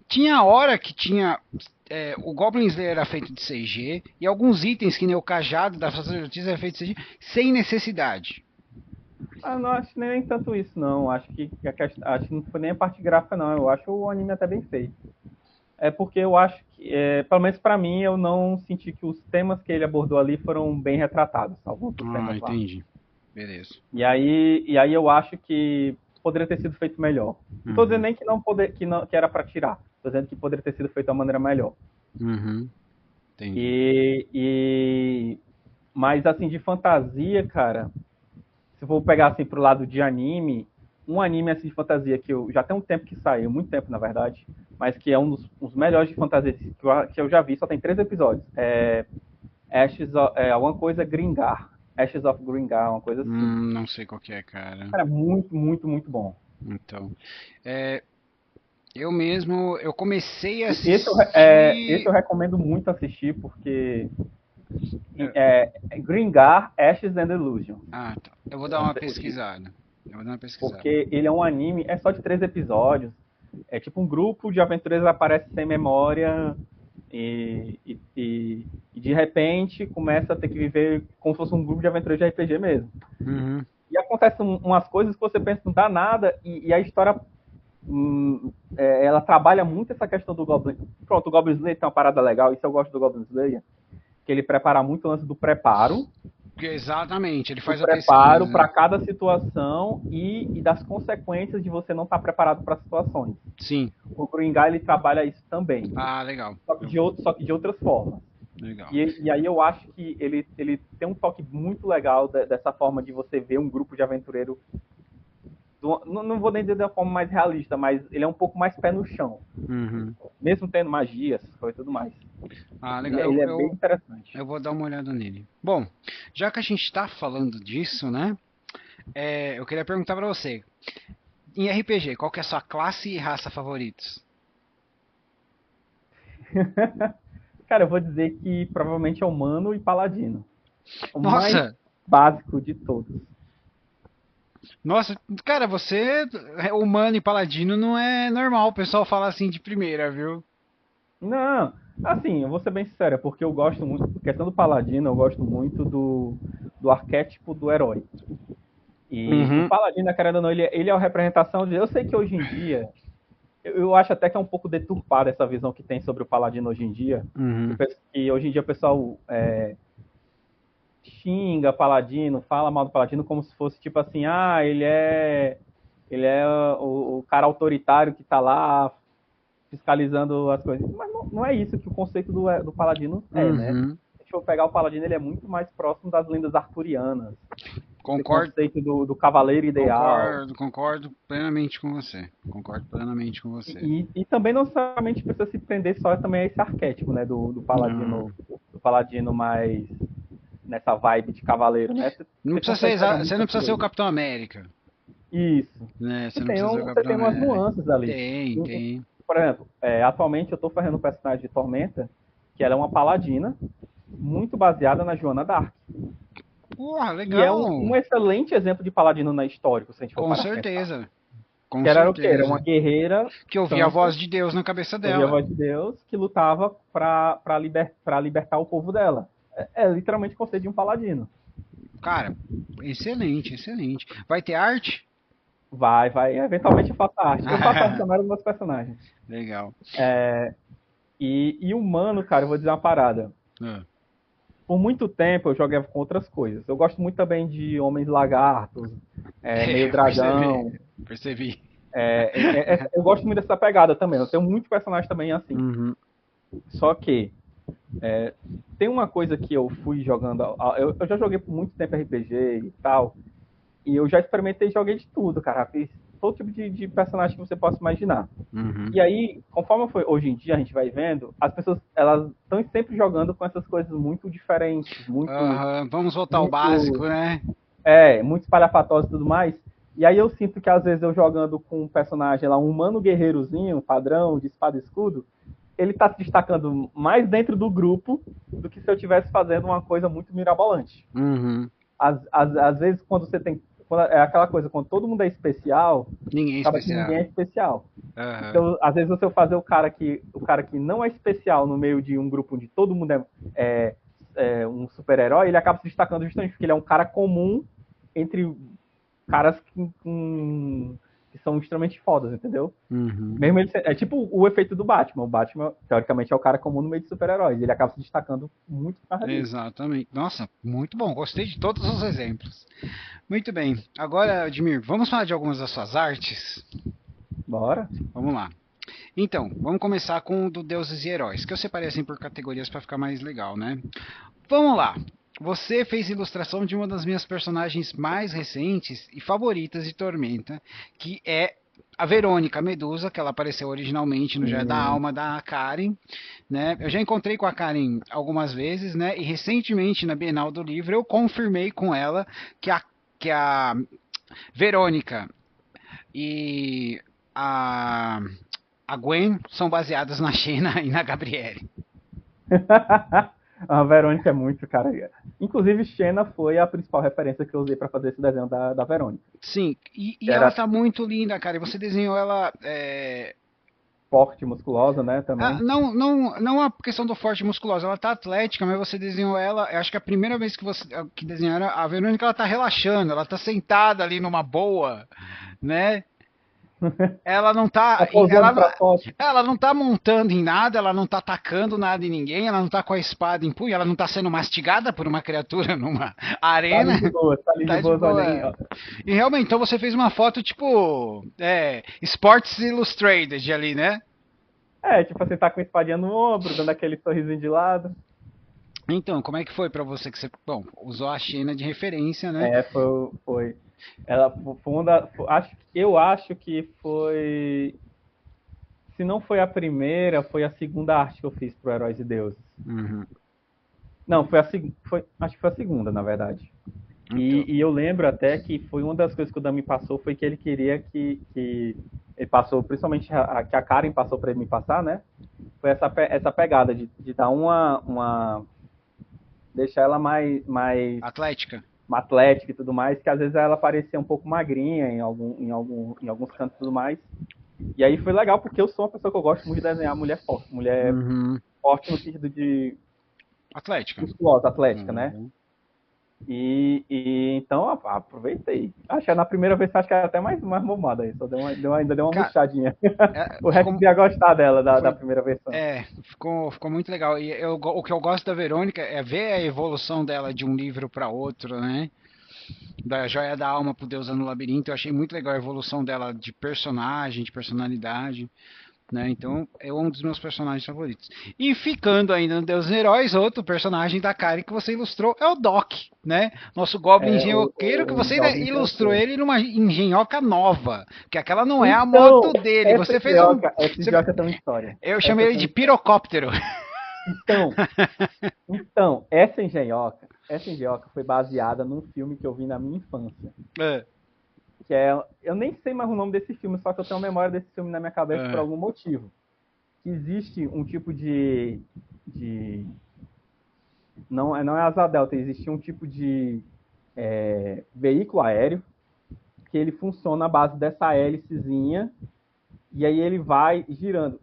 tinha hora que tinha. O Goblin Slayer era feito de CG, e alguns itens, que nem o cajado da sacerdotisa, era feito de CG, sem necessidade. Ah, não acho nem tanto isso, não. Acho que não foi nem a parte gráfica, não. Eu acho o anime até bem feito. É porque eu acho que, pelo menos pra mim, eu não senti que os temas que ele abordou ali foram bem retratados, alguns dos Ah, temas lá. entendi. Beleza. E aí eu acho que poderia ter sido feito melhor. Não tô dizendo Uhum. nem que era pra tirar. Tô dizendo que poderia ter sido feito de uma maneira melhor. Uhum. Entendi. E mas assim, de fantasia, cara, se eu for pegar assim pro lado de anime, um anime assim de fantasia que eu já tem um tempo que saiu, muito tempo na verdade, mas que é um dos melhores de fantasia que eu já vi, só tem 3 episódios. Alguma coisa Gringar. Ashes of Gringar, uma coisa assim. Não sei qual que é, cara. Cara, muito, muito, muito bom. Então, é, eu mesmo, eu comecei a Esse eu assistir. recomendo muito assistir, porque é, Gringar, Ashes and Illusion. tá. Eu vou dar uma pesquisada. Eu vou dar uma pesquisada. Porque ele é um anime, é só de 3 episódios. É tipo um grupo de aventureiros aparece sem memória e de repente começa a ter que viver como se fosse um grupo de aventureiros de RPG mesmo. Uhum. E acontecem umas coisas que você pensa não dá nada e a história ela trabalha muito essa questão do Goblin. Pronto, o Goblin Slayer tem uma parada legal, isso eu gosto do Goblin Slayer, que ele prepara muito o lance Exatamente, ele do faz a preparo para pesquisa. cada situação e das consequências de você não estar preparado para situações. Sim. O Gringai ele trabalha isso também, Ah, legal. só que de outras formas. Legal. E aí eu acho que ele tem um toque muito legal dessa forma de você ver um grupo de aventureiro. Não vou nem dizer da forma mais realista, mas ele é um pouco mais pé no chão. Uhum. Mesmo tendo magia, essas coisas e tudo mais. Ah, Ele, legal. ele é bem interessante. Eu vou dar uma olhada nele. Bom, já que a gente está falando disso, né? Eu queria perguntar para você. Em RPG, qual que é a sua classe e raça favoritos? Cara, eu vou dizer que provavelmente é humano e paladino. O mais Nossa, básico de todos. nossa, cara, você é humano e paladino não é normal o pessoal falar assim de primeira, viu? Não, assim, eu vou ser bem sincero, porque eu gosto muito, questão do paladino, eu gosto muito do arquétipo do herói. E o Uhum, paladino, querendo ou não, ele é a representação de. Eu sei que hoje em dia, eu acho até que é um pouco deturpada essa visão que tem sobre o paladino hoje em dia. uhum, Que hoje em dia o pessoal xinga paladino, fala mal do paladino como se fosse tipo assim, ele é o cara autoritário que tá lá fiscalizando as coisas. Mas não é isso que o conceito do paladino né? uhum. Se a gente for pegar o paladino, ele é muito mais próximo das lendas arturianas. Esse Concordo, conceito do cavaleiro ideal. concordo plenamente com você. Concordo plenamente com você. E também não necessariamente precisa se prender só também a esse arquétipo, né? Não, Do paladino mais nessa vibe de cavaleiro, né? não Você precisa ser, consegue pegar você muita não precisa ser o coisa. Capitão América, Isso. né? E Você não precisa ser o você Capitão tem umas América. nuances ali. Tem. Por exemplo, atualmente eu estou fazendo um personagem de Tormenta, que ela é uma paladina, muito baseada na Joana Dark. Porra, E é legal. um excelente exemplo de paladino na história, se a gente for Com parar pra pensar. certeza. Com Que era o quê? Era uma certeza. guerreira Que ouvia a santa, voz de Deus na cabeça ouvia a dela. voz de Deus, que lutava para libertar o povo dela. É literalmente o conceito de um paladino. Cara, excelente, excelente. Vai ter arte? Vai. Eventualmente eu faço arte. Eu faço arte também dos meus personagens. Legal. E humano, cara, eu vou dizer uma parada. Ah, Por muito tempo eu jogava com outras coisas. Eu gosto muito também de Homens Lagartos, meio dragão. Percebi. Eu gosto muito dessa pegada também. Eu tenho muitos personagens também assim. Uhum. Só que tem uma coisa que eu fui jogando. Eu já joguei por muito tempo RPG e tal. E eu já experimentei e joguei de tudo, cara. Fiz todo tipo de personagem que você possa imaginar. Uhum. E aí, conforme hoje em dia a gente vai vendo, as pessoas elas estão sempre jogando com essas coisas muito diferentes, muito. Vamos voltar ao básico, né? Muito espalhafatosos e tudo mais. E aí eu sinto que às vezes eu jogando com um personagem lá, um humano guerreirozinho, padrão, de espada e escudo, ele tá se destacando mais dentro do grupo do que se eu estivesse fazendo uma coisa muito mirabolante. Uhum. Às vezes, quando você tem. É aquela coisa, quando todo mundo é especial, ninguém é especial. Uhum. Então, às vezes, você fazer o cara que não é especial no meio de um grupo onde todo mundo é um super-herói, ele acaba se destacando justamente porque ele é um cara comum entre caras que são extremamente fodas, entendeu? Uhum. Mesmo ele, é tipo o efeito do Batman. O Batman, teoricamente, é o cara comum no meio de super-heróis. Ele acaba se destacando muito por causa disso. Exatamente. Nossa, muito bom. Gostei de todos os exemplos. Muito bem. Agora, Admir, vamos falar de algumas das suas artes? Bora. Vamos lá. Então, vamos começar com o do Deuses e Heróis, que eu separei assim por categorias para ficar mais legal, né? Vamos lá. Você fez ilustração de uma das minhas personagens mais recentes e favoritas de Tormenta, que é a Verônica Medusa, que ela apareceu originalmente no Jardim da Alma da Karen, né? Eu já encontrei com a Karen algumas vezes, né? E recentemente na Bienal do Livro eu confirmei com ela que a Verônica e a Gwen são baseadas na Xena e na Gabriele. A Verônica é muito, cara. Inclusive, Xena foi a principal referência que eu usei para fazer esse desenho da Verônica. Sim, e ela tá muito linda, cara. E você desenhou ela. Forte, musculosa, né? Também. Não a questão do forte musculosa, ela tá atlética, mas você desenhou ela. Eu acho que a primeira vez que você desenharam a Verônica, ela tá relaxando, ela tá sentada ali numa boa, né? Ela não tá. Ela não tá montando em nada, ela não tá atacando nada em ninguém, ela não tá com a espada em punho, ela não tá sendo mastigada por uma criatura numa arena. Tá ali de boa. E realmente, então você fez uma foto tipo. Sports Illustrated ali, né? Tipo assim, tá com a espadinha no ombro, dando aquele sorrisinho de lado. Então, como é que foi pra você que você. Bom, usou a Xena de referência, né? Foi. Ela foi uma da. Eu acho que foi. Se não foi a primeira, foi a segunda arte que eu fiz pro Heróis e Deuses. Uhum. Não, acho que foi a segunda, na verdade. Então. E eu lembro até que foi uma das coisas que o Dan me passou, foi que ele queria que ele passou, principalmente que a Karen passou para ele me passar, né? Foi essa pegada de dar deixar ela mais atlética e tudo mais, que às vezes ela parecia um pouco magrinha em alguns cantos e tudo mais. E aí foi legal, porque eu sou uma pessoa que eu gosto muito de desenhar mulher forte. Mulher forte no sentido de... atlética. Musculosa, atlética, né? E então, aproveitei. Acho que na primeira vez, acho que era até mais mamada aí. Só ainda deu uma murchadinha. O resto ia gostar dela, da primeira versão. Ficou muito legal. E o que eu gosto da Verônica é ver a evolução dela de um livro para outro, né? Da Joia da Alma pro Deus no Labirinto. Eu achei muito legal a evolução dela de personagem, de personalidade. Né? Então é um dos meus personagens favoritos. E ficando ainda no Deus dos Heróis, outro personagem da Karen que você ilustrou é o Doc, né? Nosso Goblin engenhoqueiro, que você ainda ilustrou ele numa engenhoca nova, que aquela não é a moto dele. Você fez essa engenhoca tem uma história. Eu chamei ele de pirocóptero. Então, essa engenhoca foi baseada num filme que eu vi na minha infância. Que eu nem sei mais o nome desse filme, só que eu tenho uma memória desse filme na minha cabeça por algum motivo. Que existe um tipo de não é asa delta, existe um tipo de veículo aéreo que ele funciona à base dessa hélicezinha e aí ele vai girando.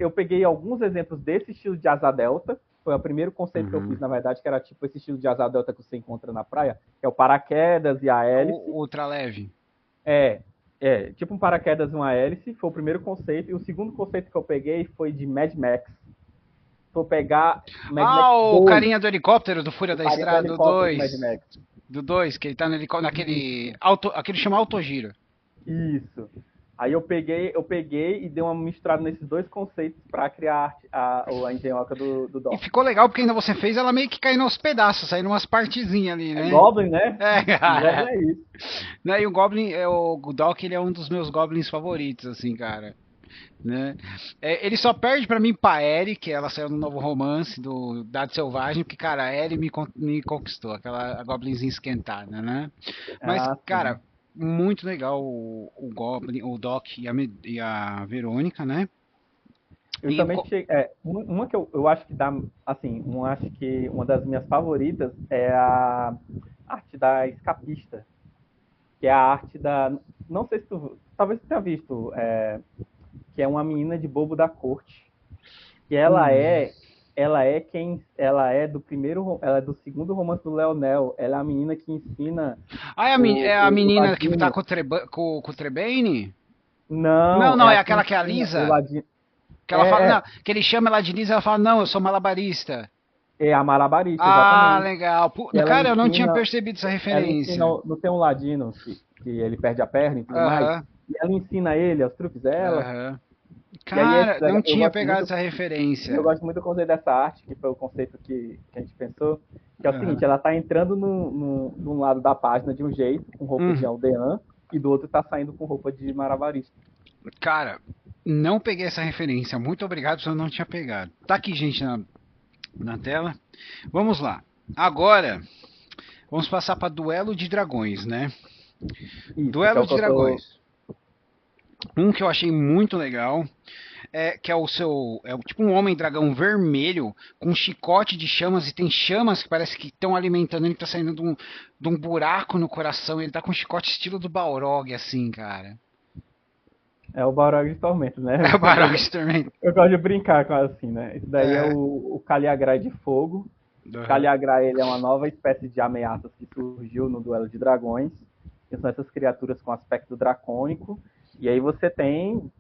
Eu peguei alguns exemplos desse estilo de asa delta. Foi o primeiro conceito que eu fiz, na verdade, que era tipo esse estilo de asa delta que você encontra na praia, que é o paraquedas e a hélice. O ultraleve. Tipo um paraquedas e uma hélice, foi o primeiro conceito. E o segundo conceito que eu peguei foi de Mad Max. Vou pegar Mad Max 2. O carinha do helicóptero do Fúria da Estrada 2. Mad Max. Do 2 que ele tá naquele auto, aquele chama autogiro. Isso. Aí eu peguei e dei uma misturada nesses dois conceitos para criar a engenhoca do E Doc. ficou legal porque ainda você fez ela meio que caindo aos pedaços, saindo umas partezinhas ali, É né? Goblin, né? Goblin É, é isso. né? E o Goblin, o Doc, ele é um dos meus Goblins favoritos, assim, cara. Né? Ele só perde pra mim pra Ellie, que ela saiu no novo romance do Dado Selvagem, porque, cara, a Ellie me conquistou, aquela a Goblinzinha esquentada, né? Mas, Ah, cara, sim. muito legal o Goblin, o Doc e a Verônica, né? Eu E, também cheguei. Uma que eu acho que dá. Assim, acho que uma das minhas favoritas é a arte da escapista. Que é a arte da. Não sei se tu. Talvez tu tenha visto. Que é uma menina de bobo da corte. Que ela hum. é. Ela é quem. Ela é do primeiro. Ela é do segundo romance do Leonel. Ela é a menina que ensina Ah, o, é a o menina que tá Ladino. com o Trebane? Não, Não, não, é é a que aquela que é a ensina o Lisa. Ladino. Que ela fala, É, não, é, que ele chama ela de Lisa, ela fala, não, eu sou malabarista. é a Malabarista, Ah, exatamente. legal. E ela Cara, eu não tinha ensina. percebido essa Ela ensina, referência. não tem um ladino que ele perde a perna e tudo mais, Aham, e ela ensina ele os truques dela, aham. e aí Cara, não eu tinha gosto pegado muito, essa eu referência. gosto muito do conceito dessa arte, que foi o conceito que a gente pensou, que é o seguinte, Aham. ela tá entrando de um lado da página de um jeito, com roupa de Hum, aldeã, e do outro tá saindo com roupa de marabarista. cara, não peguei essa referência. Muito obrigado, porque eu não tinha pegado. Tá aqui, gente, na tela. Vamos lá. Agora, vamos passar para Duelo de Dragões, né? Isso, que é Duelo o que de eu tô... Dragões. Um que eu achei muito legal que é tipo um homem dragão vermelho com um chicote de chamas e tem chamas que parece que estão alimentando ele, tá saindo de um buraco no coração. Ele tá com um chicote estilo do Balrog, assim, cara. É o Balrog de Tormento, né? É o Balrog também. Eu gosto de brincar com ela assim, né? Isso daí é Aham, o Caliagrai de Fogo. aham. Caliagra ele é uma nova espécie de ameaças que surgiu no Duelo de Dragões, que são essas criaturas com aspecto dracônico. E aí você tem,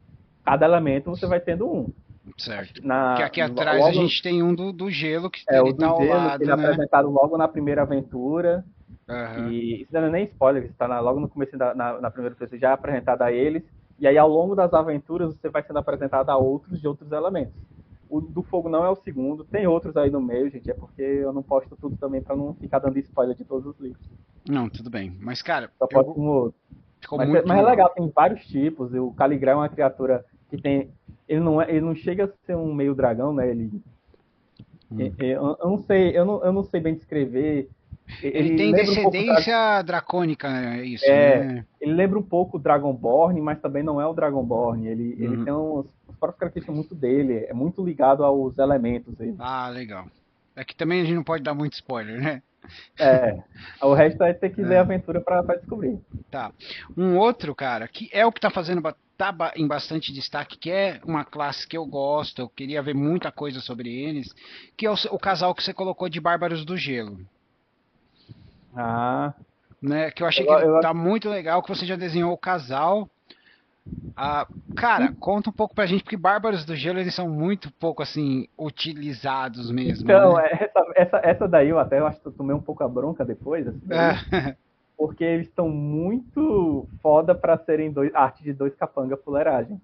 cada elemento você vai tendo um. Certo. Que Na, aqui atrás a logo gente tem um do gelo que é ele o tá do ao gelo, que ele lado, é né? apresentado logo na primeira aventura. Aham. E isso não é nem spoiler, isso está logo no começo na primeira aventura, já é apresentado a eles. E aí ao longo das aventuras você vai sendo apresentado a outros de outros elementos. O do fogo não é o segundo, tem outros aí no meio, gente, é porque eu não posto tudo também para não ficar dando spoiler de todos os livros. Não, tudo bem. Mas, cara, Só posto um outro. ficou Mas muito é legal. legal, tem vários tipos. O Caligrão é uma criatura que tem. Ele não chega a ser um meio dragão, né? Hum. Eu não sei, eu não sei bem descrever. Ele Ele tem lembra um pouco descendência dracônica, né? É isso, né? ele lembra um pouco o Dragonborn, mas também não é o Dragonborn. Ele Uhum. tem as próprias características muito dele, é muito ligado aos elementos. Ele. Ah, legal. É que também a gente não pode dar muito spoiler, né? É, o resto é ter que ler a É, aventura para descobrir. tá. Um outro, cara, que é o que tá fazendo em bastante destaque, que é uma classe que eu gosto, eu queria ver muita coisa sobre eles, que é o casal que você colocou de Bárbaros do Gelo, Ah, né? Que eu achei eu, que ele eu, tá muito legal, que você já desenhou o casal. Ah, cara, conta um pouco pra gente, porque Bárbaros do Gelo, eles são muito pouco, assim, utilizados mesmo, então, né? essa daí eu até acho que eu tomei um pouco a bronca depois, essa daí, É. porque eles estão muito foda para serem arte de dois capanga fuleiragem.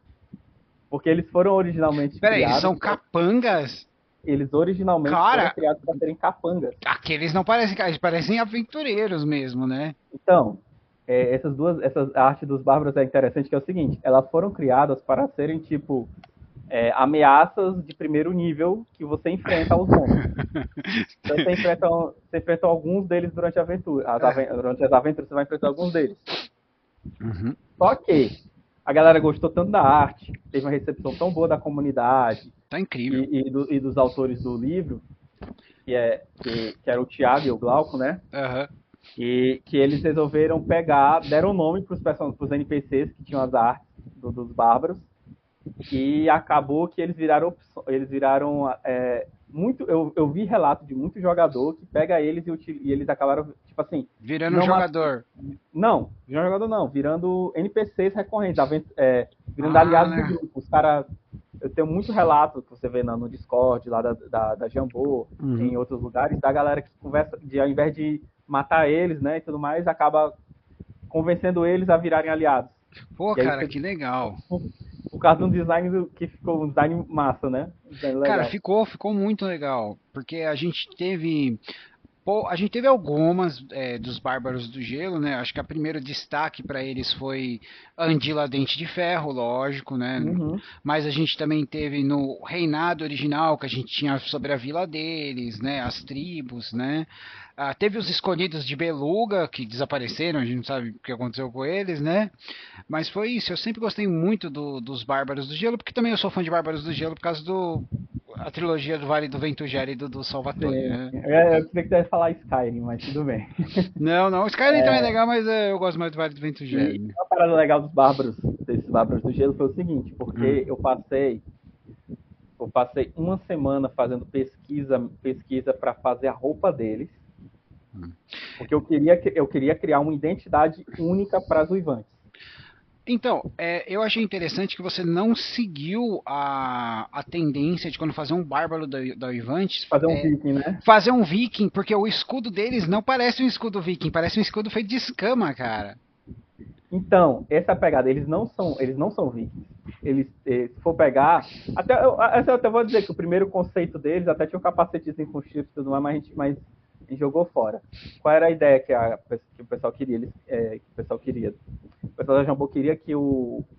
Porque eles foram originalmente Peraí, eles criados, são capangas? eles originalmente foram Cara, criados para serem capangas. aqueles não parecem, eles parecem aventureiros mesmo, né? Então, essa arte dos bárbaros é interessante, que é o seguinte, elas foram criadas para serem, tipo, ameaças de primeiro nível que você enfrenta aos monstros. Então você enfrenta alguns deles durante a aventura. Durante as aventuras você vai enfrentar alguns deles. Uhum. Só que a galera gostou tanto da arte, teve uma recepção tão boa da comunidade Tá incrível. e dos autores do livro, que era o Thiago e o Glauco, né? Aham. E que eles resolveram deram nome para os NPCs que tinham as artes dos bárbaros, e acabou que eles viraram muito. Eu vi relato de muito jogador que pega eles e eles acabaram, tipo assim, Virando um não, jogador. não, virando jogador não, virando NPCs recorrentes, virando Ah, aliados do né? grupo. Os caras. Eu tenho muito relato que você vê no Discord, lá da Jambô, Uhum. em outros lugares, da galera que conversa, ao invés de matar eles, né, e tudo mais, acaba convencendo eles a virarem aliados. Pô, E aí cara, você, que legal. por causa de um design que ficou um design massa, né? Um design Cara, legal. ficou muito legal, porque a gente teve. Pô, a gente teve algumas dos Bárbaros do Gelo, né? Acho que o primeiro destaque para eles foi a Andila Dente de Ferro, lógico, né? Uhum. Mas a gente também teve no Reinado original, que a gente tinha sobre a vila deles, né? As tribos, né? Teve os Escolhidos de Beluga, que desapareceram, a gente não sabe o que aconteceu com eles, né? Mas foi isso, eu sempre gostei muito dos Bárbaros do Gelo, porque também eu sou fã de Bárbaros do Gelo por causa do a trilogia do Vale do Vento Gélido do Salvatore, Sim. né? Eu queria que você ia falar Skyrim, mas tudo bem. Não, não, Skyrim também é legal, mas eu gosto mais do Vale do Vento E Gélido. uma parada legal dos bárbaros, desses bárbaros do gelo, foi o seguinte, Hum. porque eu passei uma semana fazendo pesquisa para fazer a roupa deles, Hum. porque eu queria criar uma identidade única para as uivantes. Então, eu achei interessante que você não seguiu a tendência de quando fazer um bárbaro da Uivantes, Fazer um viking, né? fazer um viking, porque o escudo deles não parece um escudo viking, parece um escudo feito de escama, cara. Então, essa é a pegada, eles não são vikings. Se for pegar, eu até vou dizer que o primeiro conceito deles até tinha um capacetezinho com chifre e tudo mais, mas a gente jogou fora. Qual era a ideia que o pessoal queria? O pessoal da Jambô queria que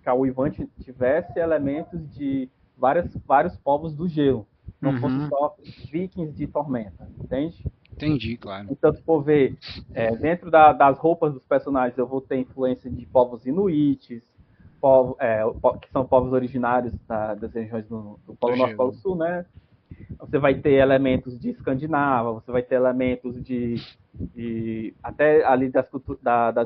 a Uivante tivesse elementos de vários povos do gelo. Não fosse Uhum, só vikings de tormenta, entende? entendi, claro. Então, se for ver, dentro das roupas dos personagens, eu vou ter influência de povos inuites, que são povos originários das regiões do Do Polo Norte e Polo gelo. Sul, né? Você vai ter elementos de Escandinava, você vai ter elementos até ali das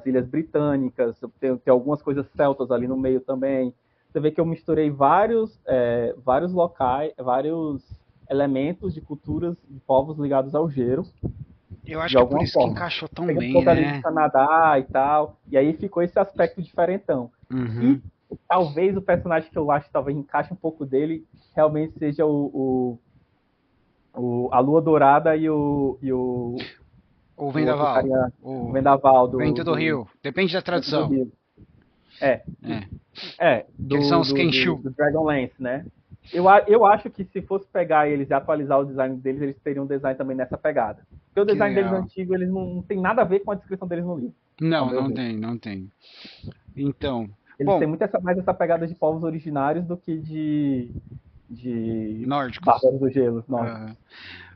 Ilhas Britânicas, tem algumas coisas celtas ali no meio também. Você vê que eu misturei vários locais, vários elementos de culturas de povos ligados ao gelo, Eu acho de que é por alguma isso que forma. encaixou tão Peguei um bem, pouco ali do né? Canadá e tal, e aí ficou esse aspecto diferentão. Uhum. E talvez o personagem que eu acho que talvez encaixe um pouco dele realmente seja a Lua Dourada O o outro Vendaval. carinha, o O Vendaval Vento do Rio. Depende da Vento do tradução. Rio. É, É. do, Que eles são os do, do, Kenshu. do Dragonlance, né? Eu acho que se fosse pegar eles e atualizar o design deles, eles teriam um design também nessa pegada. Porque o Que design deles legal. antigo, eles não tem nada a ver com a descrição deles no livro, ao Não, meu não ver. tem, não tem. Então, Eles bom, têm muito mais essa pegada de povos originários do que de nórdicos. bárbaros do gelo, nórdicos. Aham.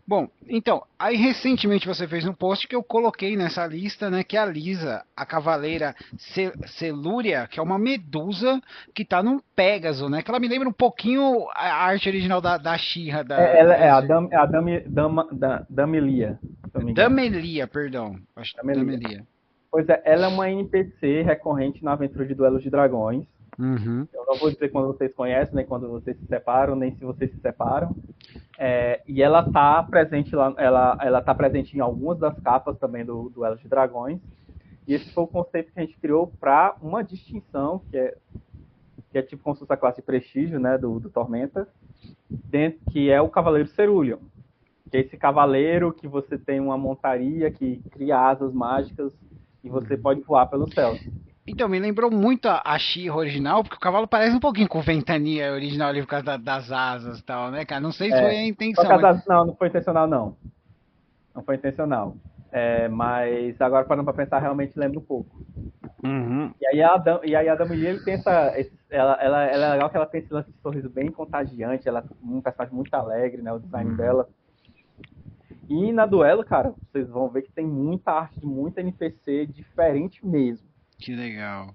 Bom, então, aí recentemente você fez um post que eu coloquei nessa lista, né, que é a Lisa, a cavaleira Celúria, que é uma medusa que tá num Pégaso, né, que ela me lembra um pouquinho a arte original da She-Ra, Ela é a Damelia, se eu não me engano. Damelia, perdão, acho Damelia. Damelia. Pois é, ela é uma NPC recorrente na aventura de Duelos de Dragões. Uhum, Eu não vou dizer quando vocês conhecem, nem quando vocês se separam, nem se vocês se separam. E ela está presente lá, ela tá presente em algumas das capas também do Duelos de Dragões. E esse foi o conceito que a gente criou para uma distinção, que é tipo como se fosse a classe de prestígio, né, do Tormenta, que é o Cavaleiro Cerúleon. Que é esse cavaleiro que você tem uma montaria que cria asas mágicas e você uhum. pode voar pelos céus. Então, me lembrou muito a She-Ra original, porque o cavalo parece um pouquinho com o Ventania original ali por causa das asas e tal, né, cara? Não sei se foi a Só intenção, que mas... não foi intencional, não. Não foi intencional. Mas agora, parando para pensar, realmente lembra um pouco. Uhum. E aí a Dama ele tem ela é legal que ela tem esse lance de sorriso bem contagiante, ela é um personagem muito alegre, né, o design Uhum. dela. E na Duelo, cara, vocês vão ver que tem muita arte de muita NPC diferente mesmo. Que legal.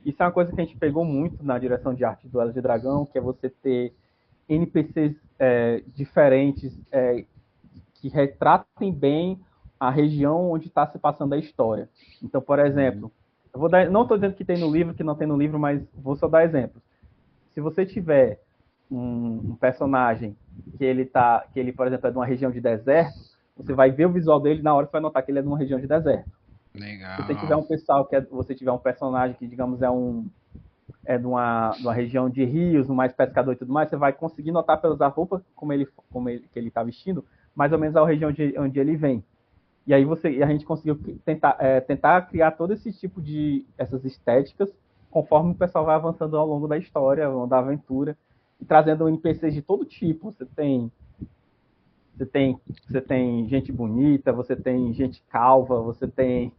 Isso é uma coisa que a gente pegou muito na direção de arte de Duelo de Dragão, que é você ter NPCs diferentes, que retratem bem a região onde está se passando a história. Então, por Uhum. exemplo, não estou dizendo que tem no livro, que não tem no livro, mas vou só dar exemplos. Se você tiver um personagem por exemplo, é de uma região de deserto, você vai ver o visual dele na hora você vai notar que ele é de uma região de deserto. Se você tiver Legal. você tiver um personagem que, digamos, de uma região de rios, um mais pescador e tudo mais, você vai conseguir notar pelas roupas que ele está vestindo, mais ou menos a região onde ele vem. E aí a gente conseguiu tentar criar todo esse tipo essas estéticas conforme o pessoal vai avançando ao longo da história, ao longo da aventura, e trazendo NPCs de todo tipo. Você tem, você tem gente bonita, você tem gente calva, você tem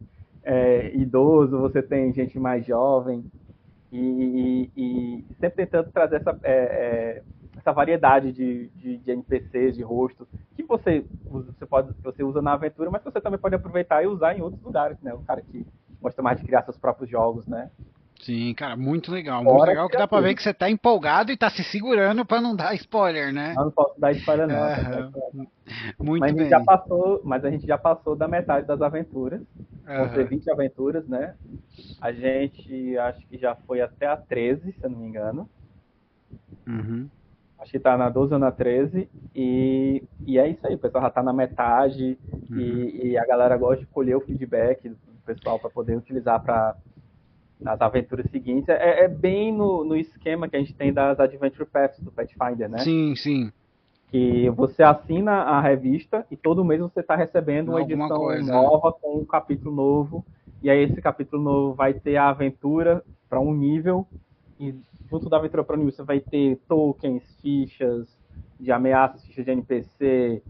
idoso, você tem gente mais jovem, e sempre tentando trazer essa variedade de NPCs, de rostos, que você usa na aventura, mas você também pode aproveitar e usar em outros lugares, né? O cara que gosta mais de criar seus próprios jogos, né? Sim, cara, muito legal. Muito Fora legal que dá pra ver criatura. que você tá empolgado e tá se segurando pra não dar spoiler, né? Eu não posso dar spoiler não, não posso dar Aham. spoiler não. Muito bem. Mas a gente já passou da metade das aventuras. Vão ser Aham. 20 aventuras, né? A gente acho que já foi até a 13, se eu não me engano. Uhum. Acho que tá na 12 ou na 13. E é isso aí, o pessoal já tá na metade. Uhum. E a galera gosta de colher o feedback do pessoal para poder utilizar para nas aventuras seguintes. É bem no esquema que a gente tem das Adventure Paths do Pathfinder, né? Sim, sim. Que você assina a revista e todo mês você está recebendo uma Alguma edição coisa. nova com um capítulo novo. E aí esse capítulo novo vai ter a aventura para um nível. E junto da aventura para um nível você vai ter tokens, fichas de ameaças, fichas de NPC.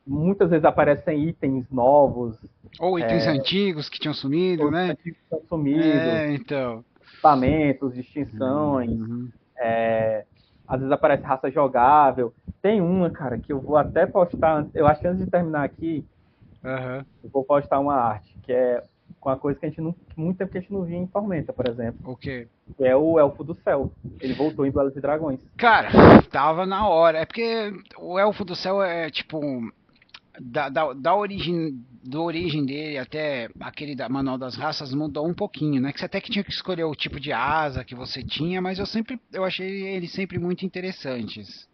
Muitas vezes aparecem itens novos, Ou itens antigos que tinham sumido, outros né? antigos são sumidos, É, então. equipamentos, distinções. Uhum. Às vezes aparece raça jogável. Tem uma, cara, que eu vou até postar. Eu acho que antes de terminar aqui, Aham. eu vou postar uma arte, que é com uma coisa que a gente não. Muito tempo que a gente não via em Tormenta, por exemplo. Ok. Que é o Elfo do Céu. Ele voltou em Duelos e Dragões. Cara, tava na hora. É porque o Elfo do Céu é tipo. Da origem dele até aquele da Manual das Raças mudou um pouquinho, né? Que você até que tinha que escolher o tipo de asa que você tinha, mas eu achei eles sempre muito interessantes.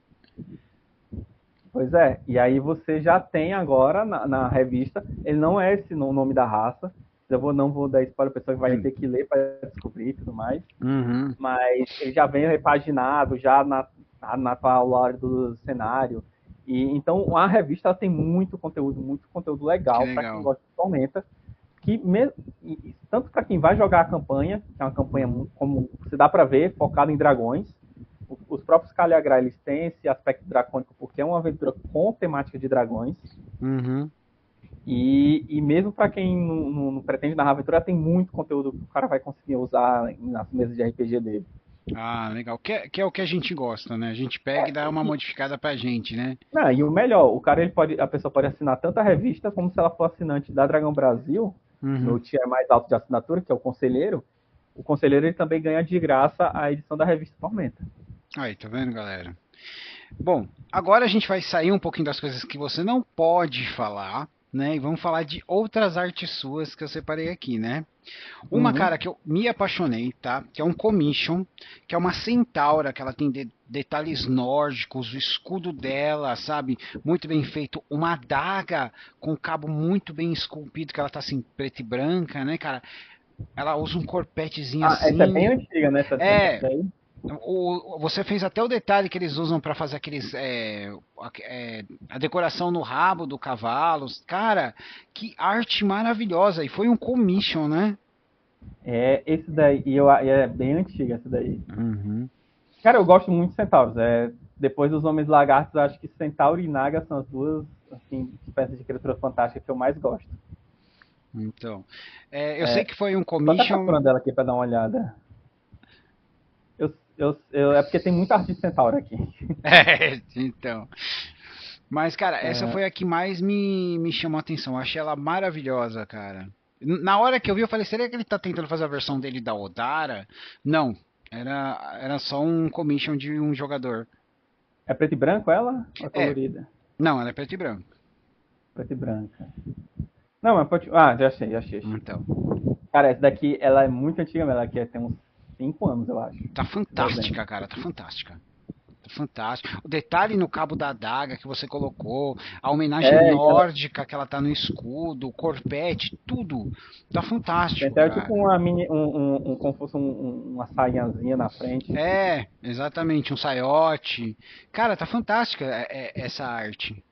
Pois é. E aí você já tem agora na revista. Ele não é esse o nome da raça. Não vou dar spoiler, a pessoa vai ter que ler para descobrir e tudo mais. Uhum. Mas ele já vem repaginado, já na atual do cenário. E então a revista tem muito conteúdo Que legal para quem legal. gosta de Tormenta, que tanto para quem vai jogar a campanha, que é uma campanha como você dá para ver, focada em dragões. Os próprios Calhagrá, eles têm esse aspecto dracônico porque é uma aventura com temática de dragões. Uhum. E mesmo para quem não pretende narrar aventura, tem muito conteúdo que o cara vai conseguir usar nas mesas de RPG dele. Ah, legal. Que é o que a gente gosta, né? A gente pega e dá uma modificada pra gente, né? Não, e o melhor, a pessoa pode assinar tanto a revista como se ela for assinante da Dragão Brasil, Uhum. no tier mais alto de assinatura, que é o conselheiro. O conselheiro ele também ganha de graça a edição da revista Tormenta. Aí, tá vendo, galera? Bom, agora a gente vai sair um pouquinho das coisas que você não pode falar, né? E vamos falar de outras artes suas que eu separei aqui, né? Uma, Uhum. cara, que eu me apaixonei, tá? Que é um commission, que é uma centaura, que ela tem detalhes nórdicos, o escudo dela, sabe? Muito bem feito. Uma adaga com um cabo muito bem esculpido, que ela tá assim, preta e branca, né, cara? Ela usa um corpetezinho Essa é bem assim. antiga, né? Essa É, daí. você fez até o detalhe que eles usam para fazer a decoração no rabo do cavalo. Cara, que arte maravilhosa. E foi um commission, né? Esse daí, e é bem antiga essa daí. Uhum. Cara, eu gosto muito de centauros. Depois dos Homens Lagartos, eu acho que Centauro e Naga são as duas assim, espécies de criatura fantástica que eu mais gosto. Então, eu sei que foi um Tô até commission. procurando ela aqui pra dar uma olhada. É porque tem muita arte de centauro aqui. Então. Mas, cara, essa foi a que mais me chamou a atenção. Eu achei ela maravilhosa, cara. Na hora que eu vi, eu falei, será que ele tá tentando fazer a versão dele da Odara? Não. Era só um commission de um jogador. É preto e branco ela? Ou é É, colorida? não, ela é preto e branco. Preto e branca. Não, mas pode. Ah, já achei. Então, Cara, essa daqui, ela é muito antiga, ela aqui tem uns 5 anos, eu acho. tá Esse desenho. fantástica, cara, tá fantástica. Tá fantástica. O detalhe no cabo da adaga que você colocou, a homenagem E ela nórdica que ela tá no escudo, o corpete, tudo. Tá tem fantástico, até tipo cara. uma mini. Como fosse uma sainhazinha na frente. Exatamente, um saiote. Cara, tá fantástica essa arte.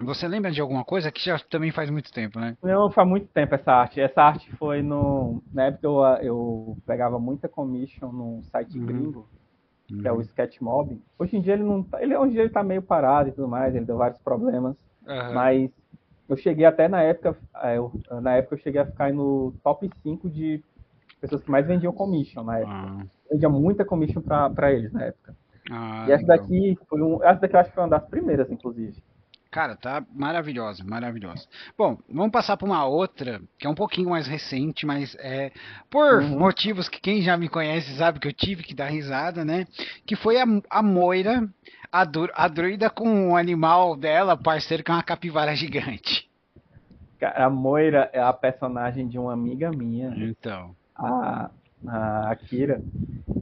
Você lembra de alguma coisa que já também faz muito tempo, né? Não, faz muito tempo essa arte. Essa arte foi no. Na época eu pegava muita commission num site Uhum, gringo, que é o uhum. Sketchmob. Hoje em dia ele não tá. Hoje em dia ele tá meio parado e tudo mais, ele deu vários problemas. Aham. Mas eu cheguei até na época. Na época eu cheguei a ficar no top 5 de pessoas que mais vendiam commission na época. Ah, Eu vendia muita commission pra eles na época. E essa legal. daqui foi essa daqui eu acho que foi uma das primeiras, inclusive. Cara, tá maravilhosa, maravilhosa. Bom, vamos passar para uma outra, que é um pouquinho mais recente, mas é por Uhum. motivos que quem já me conhece sabe que eu tive que dar risada, né? Que foi a Moira, a druida com o animal dela, parceiro, que é uma capivara gigante. A Moira é a personagem de uma amiga minha, Então. a, a Akira,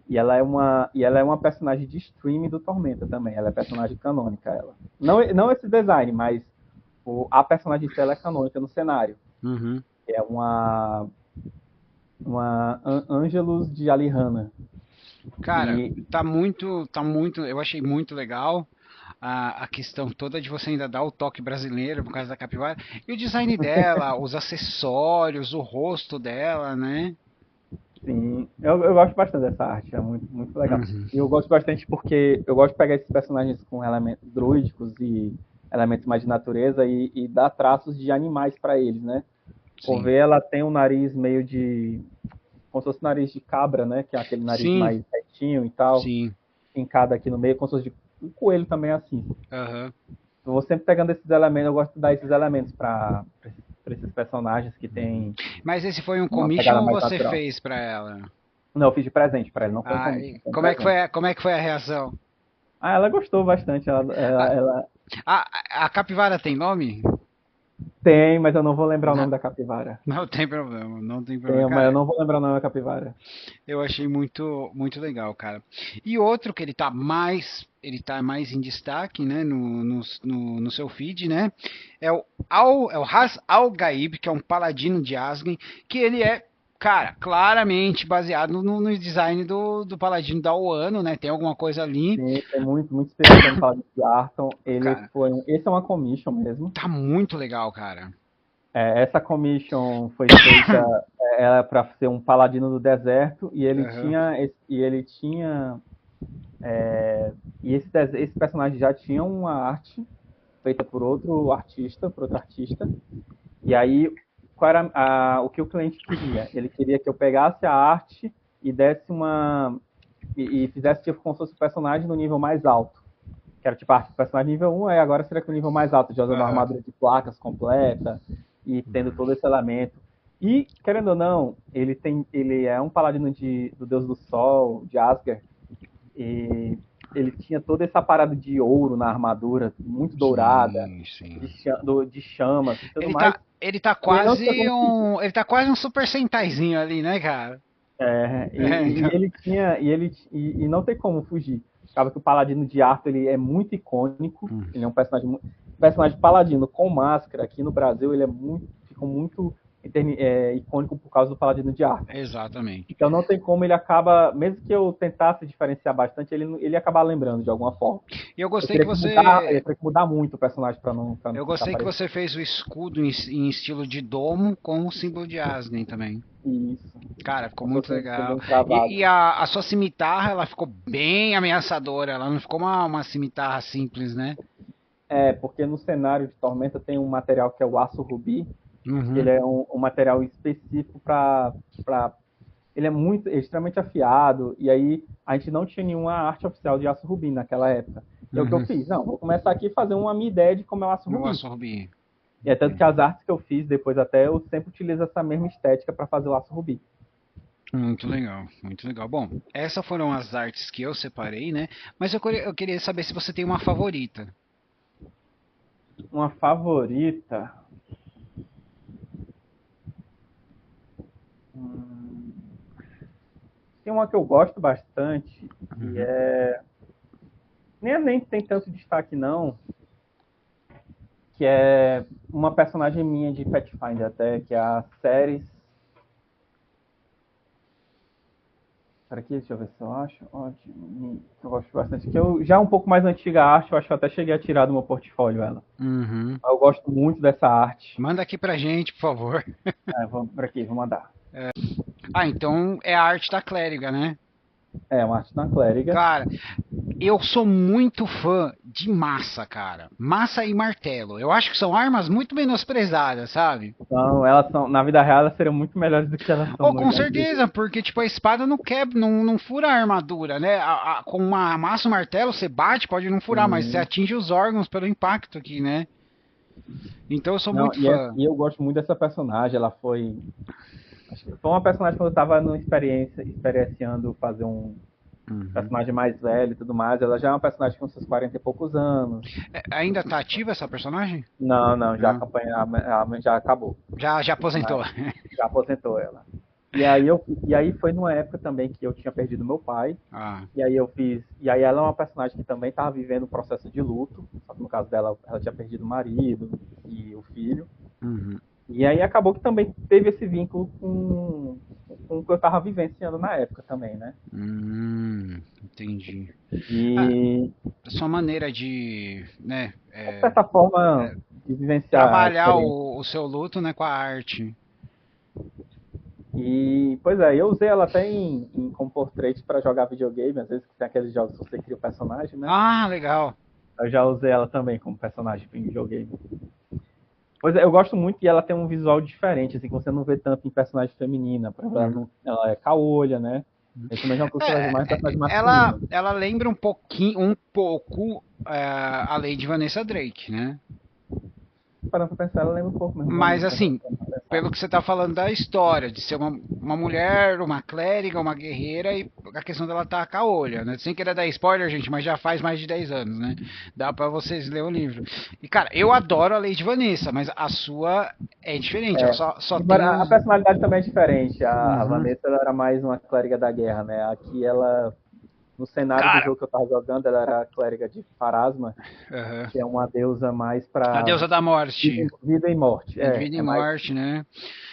e ela é uma personagem de stream do Tormenta também. Ela é personagem canônica, ela. Não esse design, mas a personagem dela é canônica no cenário. Uhum. É uma Angelus de Alihanna. Cara, E eu achei muito legal a questão toda de você ainda dar o toque brasileiro por causa da capivara. E o design dela, os acessórios, o rosto dela, né? sim, eu gosto bastante dessa arte, é muito, muito legal. Uhum. E eu gosto bastante porque eu gosto de pegar esses personagens com elementos druídicos e elementos mais de natureza e dar traços de animais para eles, né? Por Sim. ver, ela tem um nariz meio de. Como se fosse nariz de cabra, né? Que é aquele nariz Sim, mais retinho e tal, sim. fincado aqui no meio, como se fosse de. O coelho também é assim. Aham. Eu vou sempre pegando esses elementos, eu gosto de dar esses elementos para esses personagens que Uhum. tem Mas esse foi um uma commission pegada ou mais você natural. fez pra ela? Não, eu fiz de presente para ela, não foi um Ah, commission, e foi um presente. como é que foi a reação? Ah, ela gostou bastante. A, Ela a capivara tem nome? tem, mas eu não vou lembrar o Não, nome da capivara. não tem problema, não tem problema. Tem, mas eu Cara, não vou lembrar o nome da capivara. eu achei muito legal, cara. E outro que ele tá mais em destaque, né, no seu feed, né, é o Ras Al Gaib, que é um paladino de Asgen, que ele é, cara, claramente baseado no design do paladino da Wano, né, tem alguma coisa ali. Sim, tem muito, muita inspiração no Paladino de Arton. Cara, Esse é uma commission mesmo. tá muito legal, cara. Essa commission foi feita ela para ser um paladino do deserto Aham. e ele tinha esse personagem já tinha uma arte feita por outro artista. E aí qual era o que o cliente queria? Ele queria que eu pegasse a arte e desse uma e fizesse tipo como se fosse o personagem no nível mais alto. Que era tipo, o personagem nível 1, aí agora seria que o nível mais alto, já usando uma Aham. armadura de placas completa e tendo todo esse elemento. E, querendo ou não, ele é um paladino do Deus do Sol, de Asgard, e ele tinha toda essa parada de ouro na armadura, muito dourada, Sim, sim. de chamas e tudo Ele mais. tá, ele tá E ele não tinha quase como fugir. um, ele tá quase um Super Sentaizinho ali, né, cara? E Então. ele tinha, e não tem como fugir. Acaba que o Paladino de Arthur ele é muito icônico. Hum, Ele é um personagem paladino com máscara aqui no Brasil. Ele ficou muito icônico por causa do Paladino de Arthur. exatamente. Então não tem como ele acaba, mesmo que eu tentasse diferenciar bastante, ele ia acabar lembrando de alguma forma. E Eu teria que mudar muito o personagem para não eu ficar gostei que parecido. você fez o escudo em estilo de domo com o símbolo de Asgen também. Isso. Cara, ficou Como se muito fosse um legal. bem travado. E a sua cimitarra, ela ficou bem ameaçadora. Ela não ficou uma cimitarra simples, né? Porque no cenário de Tormenta tem um material que é o aço rubi, que ele Uhum, é um material específico para. Ele é extremamente afiado, e aí a gente não tinha nenhuma arte oficial de aço rubi naquela época. E é o que eu uhum. fiz. Não, vou começar aqui a fazer uma minha ideia de como é o aço Eu rubi. absorvi. E é tanto que as artes que eu fiz depois até, eu sempre utilizo essa mesma estética para fazer o aço rubi. Muito legal, muito legal. Bom, essas foram as artes que eu separei, né? Mas eu queria saber se você tem uma favorita. Uma favorita. Hum, tem uma que eu gosto bastante, que Uhum. nem tem tanto destaque não, que é uma personagem minha de Pathfinder até, que é a Ceres. Para aqui, deixa eu ver se eu acho. Ótimo. Eu gosto bastante. Que eu, já um pouco mais antiga a arte, eu acho que eu até cheguei a tirar do meu portfólio ela. Uhum. Eu gosto muito dessa arte. Manda aqui pra gente, por favor. Vamos por aqui, vou mandar. Ah, então é a arte da clériga, né? É uma arte na clériga. Cara, eu sou muito fã de massa, cara. Massa e martelo. Eu acho que são armas muito menosprezadas, sabe? Então, elas são, na vida real, elas seriam muito melhores do que elas são Oh, no com RPG. certeza, porque tipo a espada não quebra, não fura a armadura, né? Com uma massa e um martelo você bate, pode não furar, mas você Sim. atinge os órgãos pelo impacto aqui, né? Então eu sou Não, muito fã. e eu gosto muito dessa personagem. Ela foi. Acho que foi uma personagem quando eu tava no experienciando fazer um Uhum. personagem mais velho e tudo mais. Ela já é uma personagem com seus 40 e poucos anos. Ainda tá ativa essa personagem? Não, não, já a Não. campanha já acabou. Já aposentou. Mas já aposentou ela. E aí foi numa época também que eu tinha perdido meu pai. Ah. E aí eu fiz. E aí ela é uma personagem que também estava vivendo um processo de luto. Só que no caso dela, ela tinha perdido o marido e o filho. Uhum. E aí acabou que também teve esse vínculo com o que eu estava vivenciando na época também, né? Entendi. Ah, E a sua maneira de, né, de certa forma de vivenciar a trabalhar experiência. o seu luto, né, com a arte. E, pois é, eu usei ela até como portrait para jogar videogame, às vezes que tem aqueles jogos que você cria o personagem, né? Ah, legal. Eu já usei ela também como personagem em videogame. Pois é, eu gosto muito e ela tem um visual diferente, assim, que você não vê tanto em personagem feminina. Por exemplo, ela é caolha, né? Esse também é uma coisa que eu vejo mais em personagem masculino. Ela lembra a Lady Vanessa Drake, né? Parando pra pensar, ela lembra um pouco mesmo Mas Vanessa. assim, pelo que você está falando da história, de ser uma mulher, uma clériga, uma guerreira, e a questão dela tá com a olha, né? Sem querer dar spoiler, gente, mas já faz mais de 10 anos, né? Dá pra vocês ler o livro. E, cara, eu adoro a Lady Vanessa, mas a sua é diferente, ela só tem A os... personalidade também é diferente. A Uhum. Vanessa ela era mais uma clériga da guerra, né? Aqui ela, no cenário do Cara, jogo que eu tava jogando, ela era a clériga de Pharasma, uhum. que é uma deusa mais A pra deusa da morte. vida e morte. Vida e É mais, morte, né?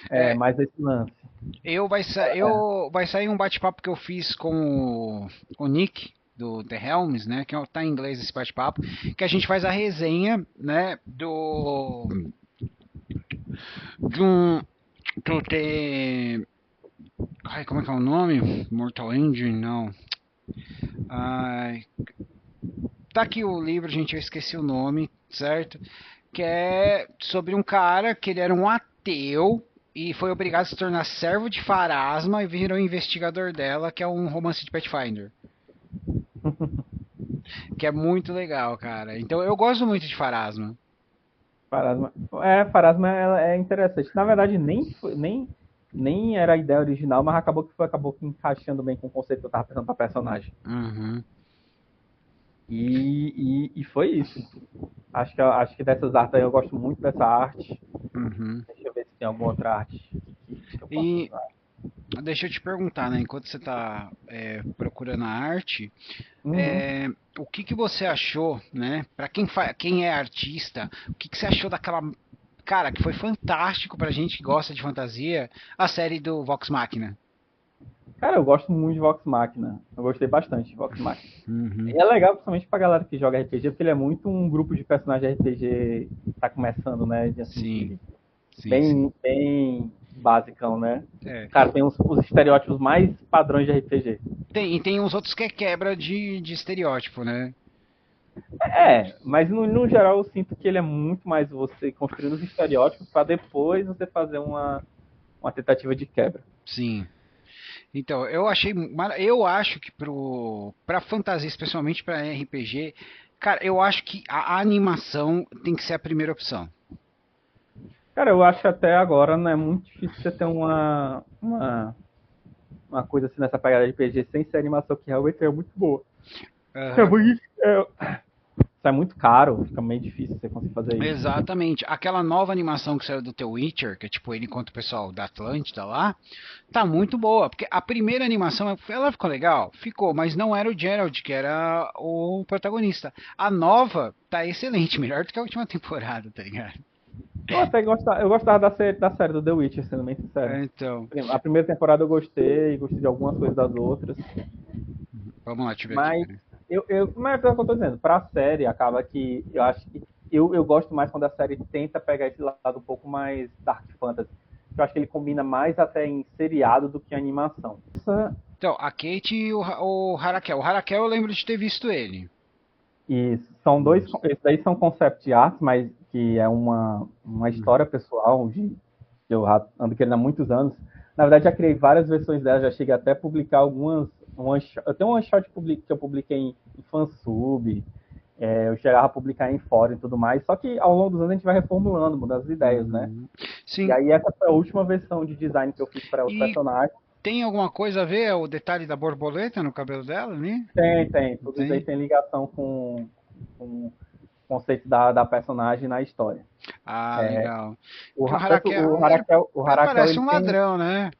É, mais esse lance. vai sair um bate-papo que eu fiz com o Nick do The Helms, né? Que tá em inglês esse bate-papo, que a gente faz a resenha, né? De um do The, ai, como é que é o nome? Mortal Engine, não. Ai, tá aqui o livro, gente, eu esqueci o nome, certo? Que é sobre um cara que ele era um ateu e foi obrigado a se tornar servo de Pharasma e virou investigador dela, que é um romance de Pathfinder. Que é muito legal, cara. Então eu gosto muito de Pharasma. Pharasma, Pharasma ela é interessante. Na verdade, nem era a ideia original, mas acabou que encaixando bem com o conceito que eu tava pensando pra personagem. Uhum. E foi isso. Acho que dessas artes aí eu gosto muito dessa arte. Uhum. Deixa eu ver se tem alguma outra arte que eu posso E usar. deixa eu te perguntar, né? Enquanto você está procurando a arte, Uhum. o que que você achou, né? Para quem é artista, o que que você achou daquela cara que foi fantástico pra gente que gosta de fantasia, a série do Vox Machina? Cara, eu gosto muito de Vox Machina. Eu gostei bastante de Vox Machina. Uhum. E é legal, principalmente pra galera que joga RPG, porque ele é muito um grupo de personagens de RPG que tá começando, né? Assim, Sim, sim, sim. bem basicão, né? É. Cara, tem os estereótipos mais padrões de RPG. E tem uns outros que é quebra de estereótipo, né? Mas no geral eu sinto que ele é muito mais você construindo os estereótipos pra depois você fazer uma tentativa de quebra. Sim. Então, eu acho que pra fantasia, especialmente pra RPG, cara, eu acho que a animação tem que ser a primeira opção. Cara, eu acho que até agora não é muito difícil você ter uma coisa assim nessa pegada de RPG sem ser animação que realmente é muito boa. É Aham. muito, isso é muito caro, fica meio difícil você conseguir fazer isso. Exatamente. Aquela nova animação que saiu do The Witcher, que é tipo ele contra o pessoal da Atlântida lá, tá muito boa. Porque a primeira animação, ela ficou legal? Ficou, mas não era o Geralt, que era o protagonista. A nova tá excelente, melhor do que a última temporada, tá ligado? Eu gostava da série do The Witcher, sendo bem sincero. Então, A primeira temporada eu gostei de algumas coisas das outras. vamos lá, deixa eu ver aqui, Mas peraí. mas é o que eu tô dizendo, pra série acaba que eu acho que eu gosto mais quando a série tenta pegar esse lado um pouco mais dark fantasy. Eu acho que ele combina mais até em seriado do que em animação. Então, a Kate e o Harakel. O Harakel eu lembro de ter visto ele. E são dois, esses daí são concept art, mas que é uma Uhum. história pessoal que eu ando querendo há muitos anos. Na verdade, já criei várias versões dela, já cheguei até a publicar algumas. Eu tenho um one shot que eu publiquei em fansub, eu chegava a publicar em fórum e tudo mais, só que ao longo dos anos a gente vai reformulando, mudando as ideias, né? Uhum. E Sim, aí essa foi a última versão de design que eu fiz para os e personagens. tem alguma coisa a ver o detalhe da borboleta no cabelo dela, né? Tem. Tudo isso aí Tem. tem ligação com o conceito da personagem na história. Ah, legal. O, Porque o tanto Harakel, o ele Harakel parece um ladrão, né?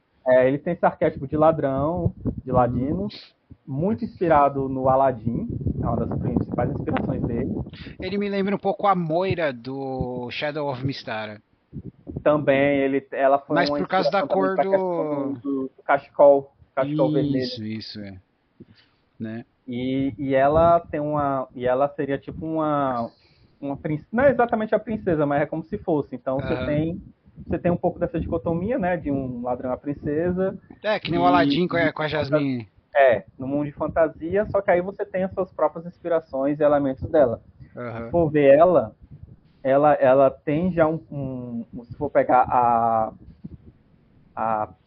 ele tem esse arquétipo de ladrão, de Uhum. ladino, muito inspirado no Aladdin, é uma das principais inspirações dele. Ele me lembra um pouco a Moira do Shadow of Mistara. Também ela foi Mas uma por causa da inspiração também cor para a questão do. do cachecol vermelho. Isso, é. Né? E ela seria tipo uma princesa, não é exatamente a princesa, mas é como se fosse. Então Aham. você tem um pouco dessa dicotomia, né, de um ladrão e uma princesa É, que nem o e Aladdin com a Jasmine. no mundo de fantasia, só que aí você tem as suas próprias inspirações e elementos dela. Se Aham. for ver ela tem já se for pegar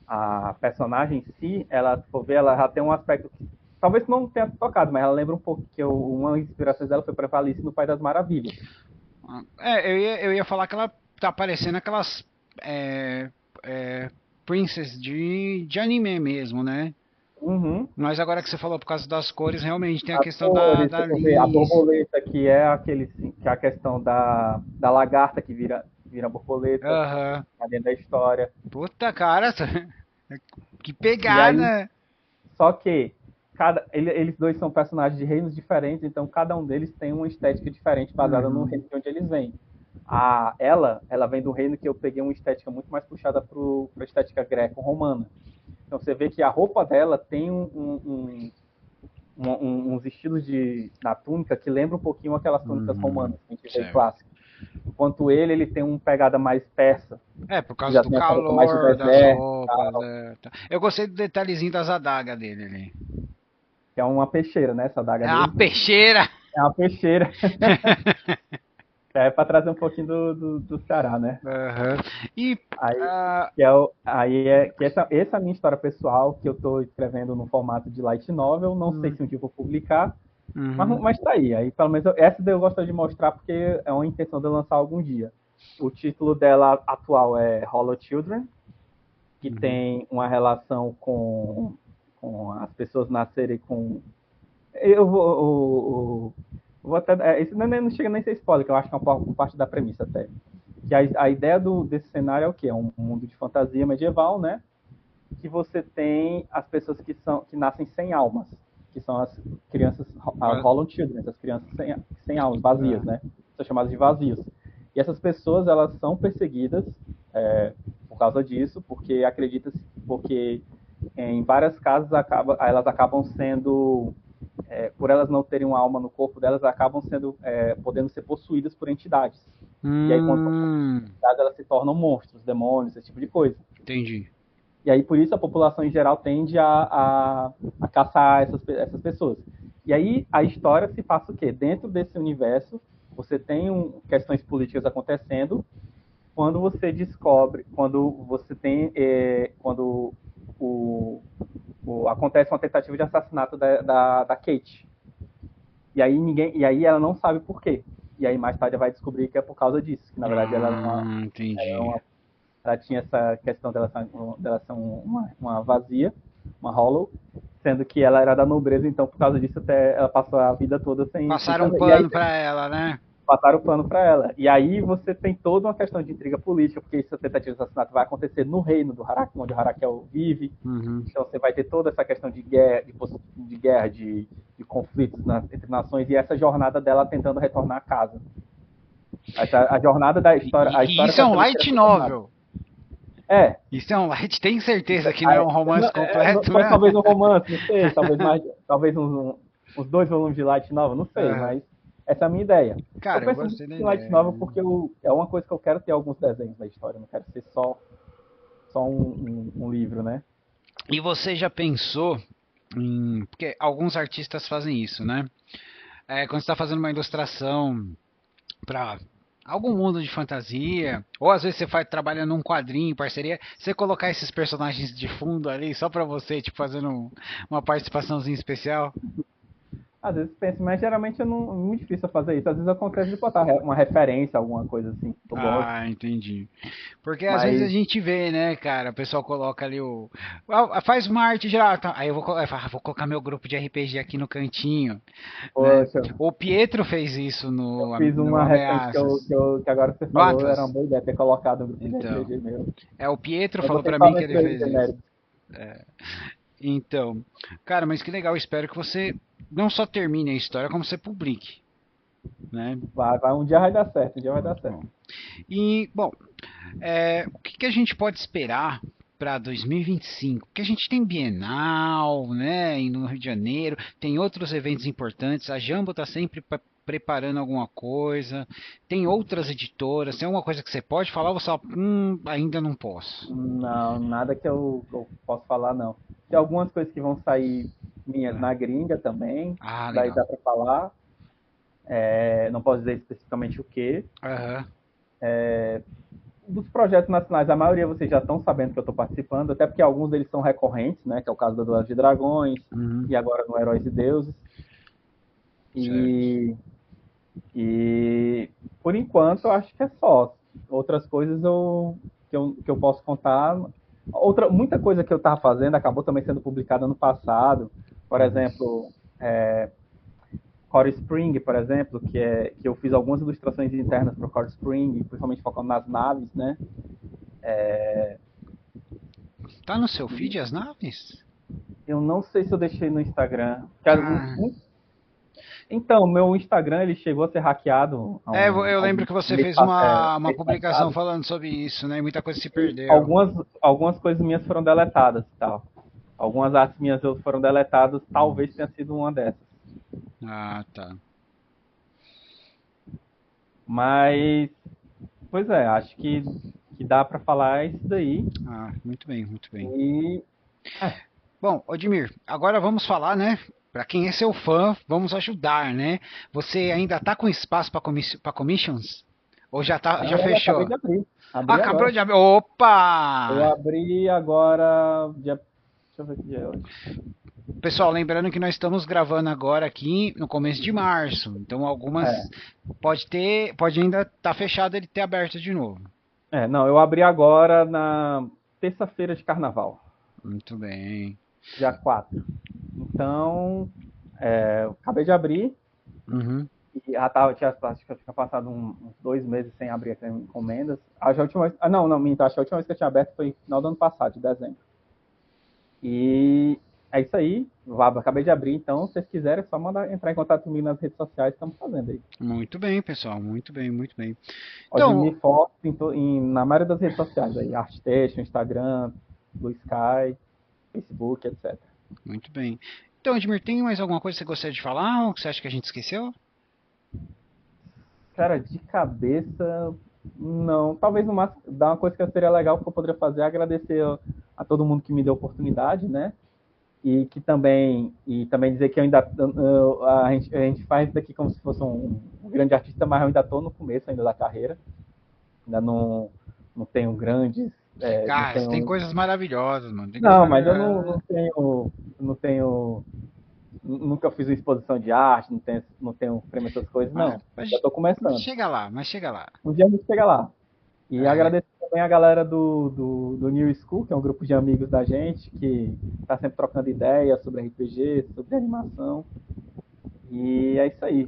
a personagem em si, ela, se for ver, ela já tem um aspecto que talvez não tenha tocado, mas ela lembra um pouco que uma inspiração dela foi para Alice no País das Maravilhas. É, eu ia falar que ela tá parecendo aquelas é, é, princess de anime mesmo, né? Uhum. Mas agora que você falou por causa das cores, realmente tem a As questão cores, da se for ver, a Liz. borboleta, que é que é a questão da lagarta que vira borboleta, Aham. tá dentro da história. Puta cara, que E aí, pegada! só que eles dois são personagens de reinos diferentes, então cada um deles tem uma estética diferente baseada no Uhum. reino de onde eles vêm. Ela vem do reino que eu peguei uma estética muito mais puxada para a estética greco-romana. Então você vê que a roupa dela tem uns estilos na túnica que lembra um pouquinho aquelas túnicas Uhum. romanas que a gente vê Certo. clássicas. Enquanto ele tem uma pegada mais persa, É, por que causa já do tem essa roupa mais de calor, das deserto, roupas. Tá. Eu gostei do detalhezinho das adagas dele ali. que é uma peixeira, né? Essa adaga É uma dele. peixeira! É uma peixeira. É para trazer um pouquinho do Ceará, né? Aham. E. Aí, ah, que essa é a minha história pessoal, que eu estou escrevendo no formato de light novel. Não sei hum, se um dia eu vou publicar, uhum, mas tá aí. Aí, pelo menos, essa daí eu gosto de mostrar porque é uma intenção de eu lançar algum dia. O título dela atual é Hollow Children, que uhum. tem uma relação com as pessoas nascerem com. Eu vou até. Isso não chega nem a ser spoiler, que eu acho que é uma parte da premissa até. Que a ideia desse cenário é o quê? É um mundo de fantasia medieval, né? Que você tem as pessoas que nascem sem almas, que são as crianças, as Ah, Hollow Children, as crianças sem almas, vazias, ah. né? São chamadas de vazios. E essas pessoas, elas são perseguidas por causa disso, porque em várias casas elas acabam sendo, por elas não terem uma alma no corpo delas, acabam podendo ser possuídas por entidades. E aí, quando são Hum, possuídas, elas se tornam monstros, demônios, esse tipo de coisa. entendi. E aí, por isso, a população em geral tende a caçar essas pessoas. E aí, a história se passa o quê? Dentro desse universo, você tem questões políticas acontecendo, quando você descobre, quando você tem, quando acontece uma tentativa de assassinato da Kate. E aí ela não sabe por quê. E aí mais tarde ela vai descobrir que é por causa disso, que na verdade Entendi. ela tinha essa questão dela ser uma vazia, uma hollow, sendo que ela era da nobreza, então por causa disso até ela passou a vida toda sem Passaram um fazer. E aí pano pra ela, né? passaram o plano para ela. E aí você tem toda uma questão de intriga política, porque essa tentativa de assassinato vai acontecer no reino do Harak, onde o Harakel vive. Uhum. Então você vai ter toda essa questão de guerra, de conflitos entre nações, e essa jornada dela tentando retornar a casa. A jornada da história. A E história isso é tá um sendo light direcionada. novel. É. Isso é um light, tem certeza que não é um romance completo? Mas talvez um romance, não sei. Talvez uns 2 volumes de light novel, não sei. Aham. Mas essa é a minha ideia. Eu Cara, eu penso muito gostei da em light ideia. novel porque é uma coisa que eu quero ter alguns desenhos na história. Eu não quero ser só um livro, né? E você já pensou em... Porque alguns artistas fazem isso, né? Quando você está fazendo uma ilustração para algum mundo de fantasia, ou às vezes você faz trabalhando num quadrinho, em parceria, você colocar esses personagens de fundo ali só pra você, tipo, fazendo uma participaçãozinha especial. Às vezes penso, mas geralmente é muito difícil eu fazer isso. Às vezes acontece de botar uma referência, alguma coisa assim, que eu gosto. Ah, entendi. Porque às vezes a Mas, gente vê, né, cara, o pessoal coloca ali o. Faz uma arte geral. Tá, aí eu vou colocar meu grupo de RPG aqui no cantinho, né? poxa, O Pietro fez isso eu no, fiz no uma recente Ameaças. que agora você No falou, era uma Atlas. boa ideia ter colocado no grupo de Então. RPG meu. O Pietro Eu falou botei pra só mim que nesse ele fez isso. genérico. Então, cara, mas que legal. Espero que você não só termine a história, como você publique, né? Um dia vai dar certo, um dia vai dar certo. Bom. E, bom, o que a gente pode esperar para 2025? Porque a gente tem Bienal, né, no Rio de Janeiro, tem outros eventos importantes, a Jambo está sempre preparando alguma coisa, tem outras editoras, tem alguma coisa que você pode falar ou você fala, ainda não posso? Não, nada que eu posso falar, não. Tem algumas coisas que vão sair minhas na gringa também, Ah, daí legal. dá para falar. Não posso dizer especificamente o que. Aham. Dos projetos nacionais, a maioria vocês já estão sabendo que eu estou participando, até porque alguns deles são recorrentes, né? Que é o caso da Duelo de Dragões Uhum. e agora no Heróis e Deuses. Certo. E, e por enquanto eu acho que é só. Outras coisas que eu posso contar. Muita coisa que eu estava fazendo acabou também sendo publicada no passado. Por Uhum. exemplo, Core Spring, por exemplo, que eu fiz algumas ilustrações internas para o Core Spring, principalmente focando nas naves, né? Tá no seu feed as naves? Eu não sei se eu deixei no Instagram. Ah, Então, meu Instagram ele chegou a ser hackeado eu lembro que você fez uma mês publicação passado. falando sobre isso, né? Muita coisa se E perdeu. algumas coisas minhas foram deletadas e tal. Algumas artes minhas foram deletadas, talvez tenha sido uma dessas. Ah, tá. Mas, pois é, acho que dá para falar isso daí. Ah, muito bem, muito bem. E Bom, Odmir, agora vamos falar, né? Para quem é seu fã, vamos ajudar, né? Você ainda tá com espaço para commissions? Ou já eu acabei fechou? de abrir. Ah, Abri acabou agora. de abrir. Eu Opa! abri agora. Deixa eu ver que dia é hoje. Pessoal, lembrando que nós estamos gravando agora aqui no começo de março. Então algumas É, pode ainda estar fechado ele ter aberto de novo. não, eu abri agora na terça-feira de carnaval, Muito bem. dia 4. Então, eu acabei de abrir Uhum. e acho que eu tinha passado uns 2 meses sem abrir as encomendas. Acho que a última vez, não, minto, acho que a última vez que eu tinha aberto foi no final do ano passado, de dezembro. E é isso aí, acabei de abrir, então, se vocês quiserem, é só entrar em contato comigo nas redes sociais, estamos fazendo aí. Muito bem, pessoal. Muito bem, muito bem. Então, Odmir Fox na maioria das redes sociais aí, ArtStation, Instagram, Blue Sky, Facebook, etc. muito bem. Então, Edmir, tem mais alguma coisa que você gostaria de falar ou que você acha que a gente esqueceu? Cara, de cabeça, não. Talvez no máximo, dar uma coisa que seria legal que eu poderia fazer é agradecer a todo mundo que me deu oportunidade, né? E também dizer que eu ainda a gente faz isso daqui como se fosse um grande artista, mas eu ainda estou no começo ainda da carreira. Ainda não tenho grandes, não Cara, você tem tenho. coisas maravilhosas, mano. Tem coisas Não, mas eu maravilhosas. não tenho, nunca fiz uma exposição de arte, não tenho prêmio essas coisas, não. Já estou Mas começando. chega lá, mas chega lá. Um dia a gente chega lá. E É, agradecer também a galera do New School, que é um grupo de amigos da gente, que está sempre trocando ideias sobre RPG, sobre animação. E é isso aí.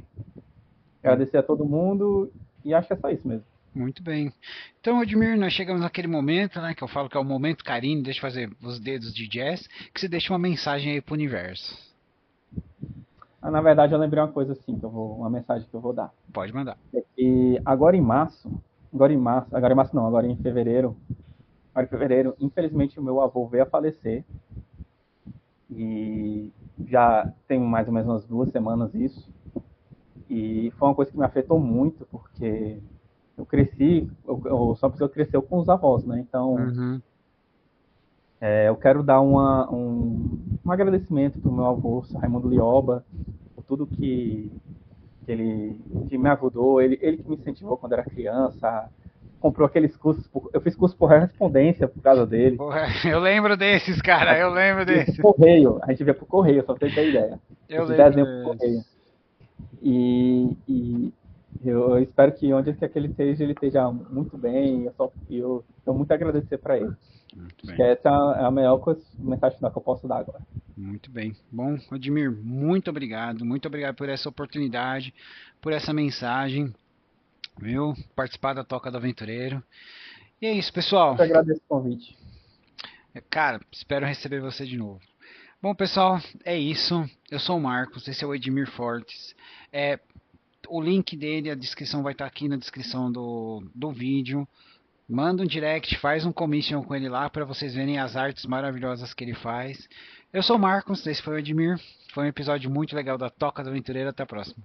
Agradecer a todo mundo e acho que é só isso mesmo. muito bem. Então, Edmir, nós chegamos naquele momento, né, que eu falo que é o momento carinho, deixa eu fazer os dedos de jazz, que você deixa uma mensagem aí pro universo. Na verdade, eu lembrei uma coisa assim, uma mensagem que eu vou dar. Pode mandar. É que agora em fevereiro, infelizmente o meu avô veio a falecer e já tem mais ou menos umas 2 semanas isso. E foi uma coisa que me afetou muito, porque eu sou uma pessoa que cresceu com os avós, né? Então, Uhum. eu quero dar um agradecimento pro meu avô, Sr. Raimundo Lioba, por tudo que me ajudou, ele que me incentivou quando era criança, comprou aqueles cursos, eu fiz curso por correspondência por causa dele. Porra, eu lembro desses, cara, eu lembro Ia pro desses. correio, a gente via pro correio, só pra você ter ideia. Eu Esse lembro desenho pro correio. desses. E eu espero que onde quer que ele esteja muito bem. Eu tenho muito a agradecer para ele. Muito Acho que bem. essa é a melhor mensagem final que eu posso dar agora. Muito bem. Bom, Admir, muito obrigado. Muito obrigado por essa oportunidade, por essa mensagem, viu? Participar da Toca do Aventureiro. E é isso, pessoal. Eu agradeço o convite. Cara, espero receber você de novo. Bom, pessoal, é isso. Eu sou o Marcos, esse é o Edmir Fortes. O link dele, a descrição vai estar aqui na descrição do vídeo. Manda um direct, faz um commission com ele lá para vocês verem as artes maravilhosas que ele faz. Eu sou o Marcos, esse foi o Edmir. Foi um episódio muito legal da Toca do Aventureiro. Até a próxima.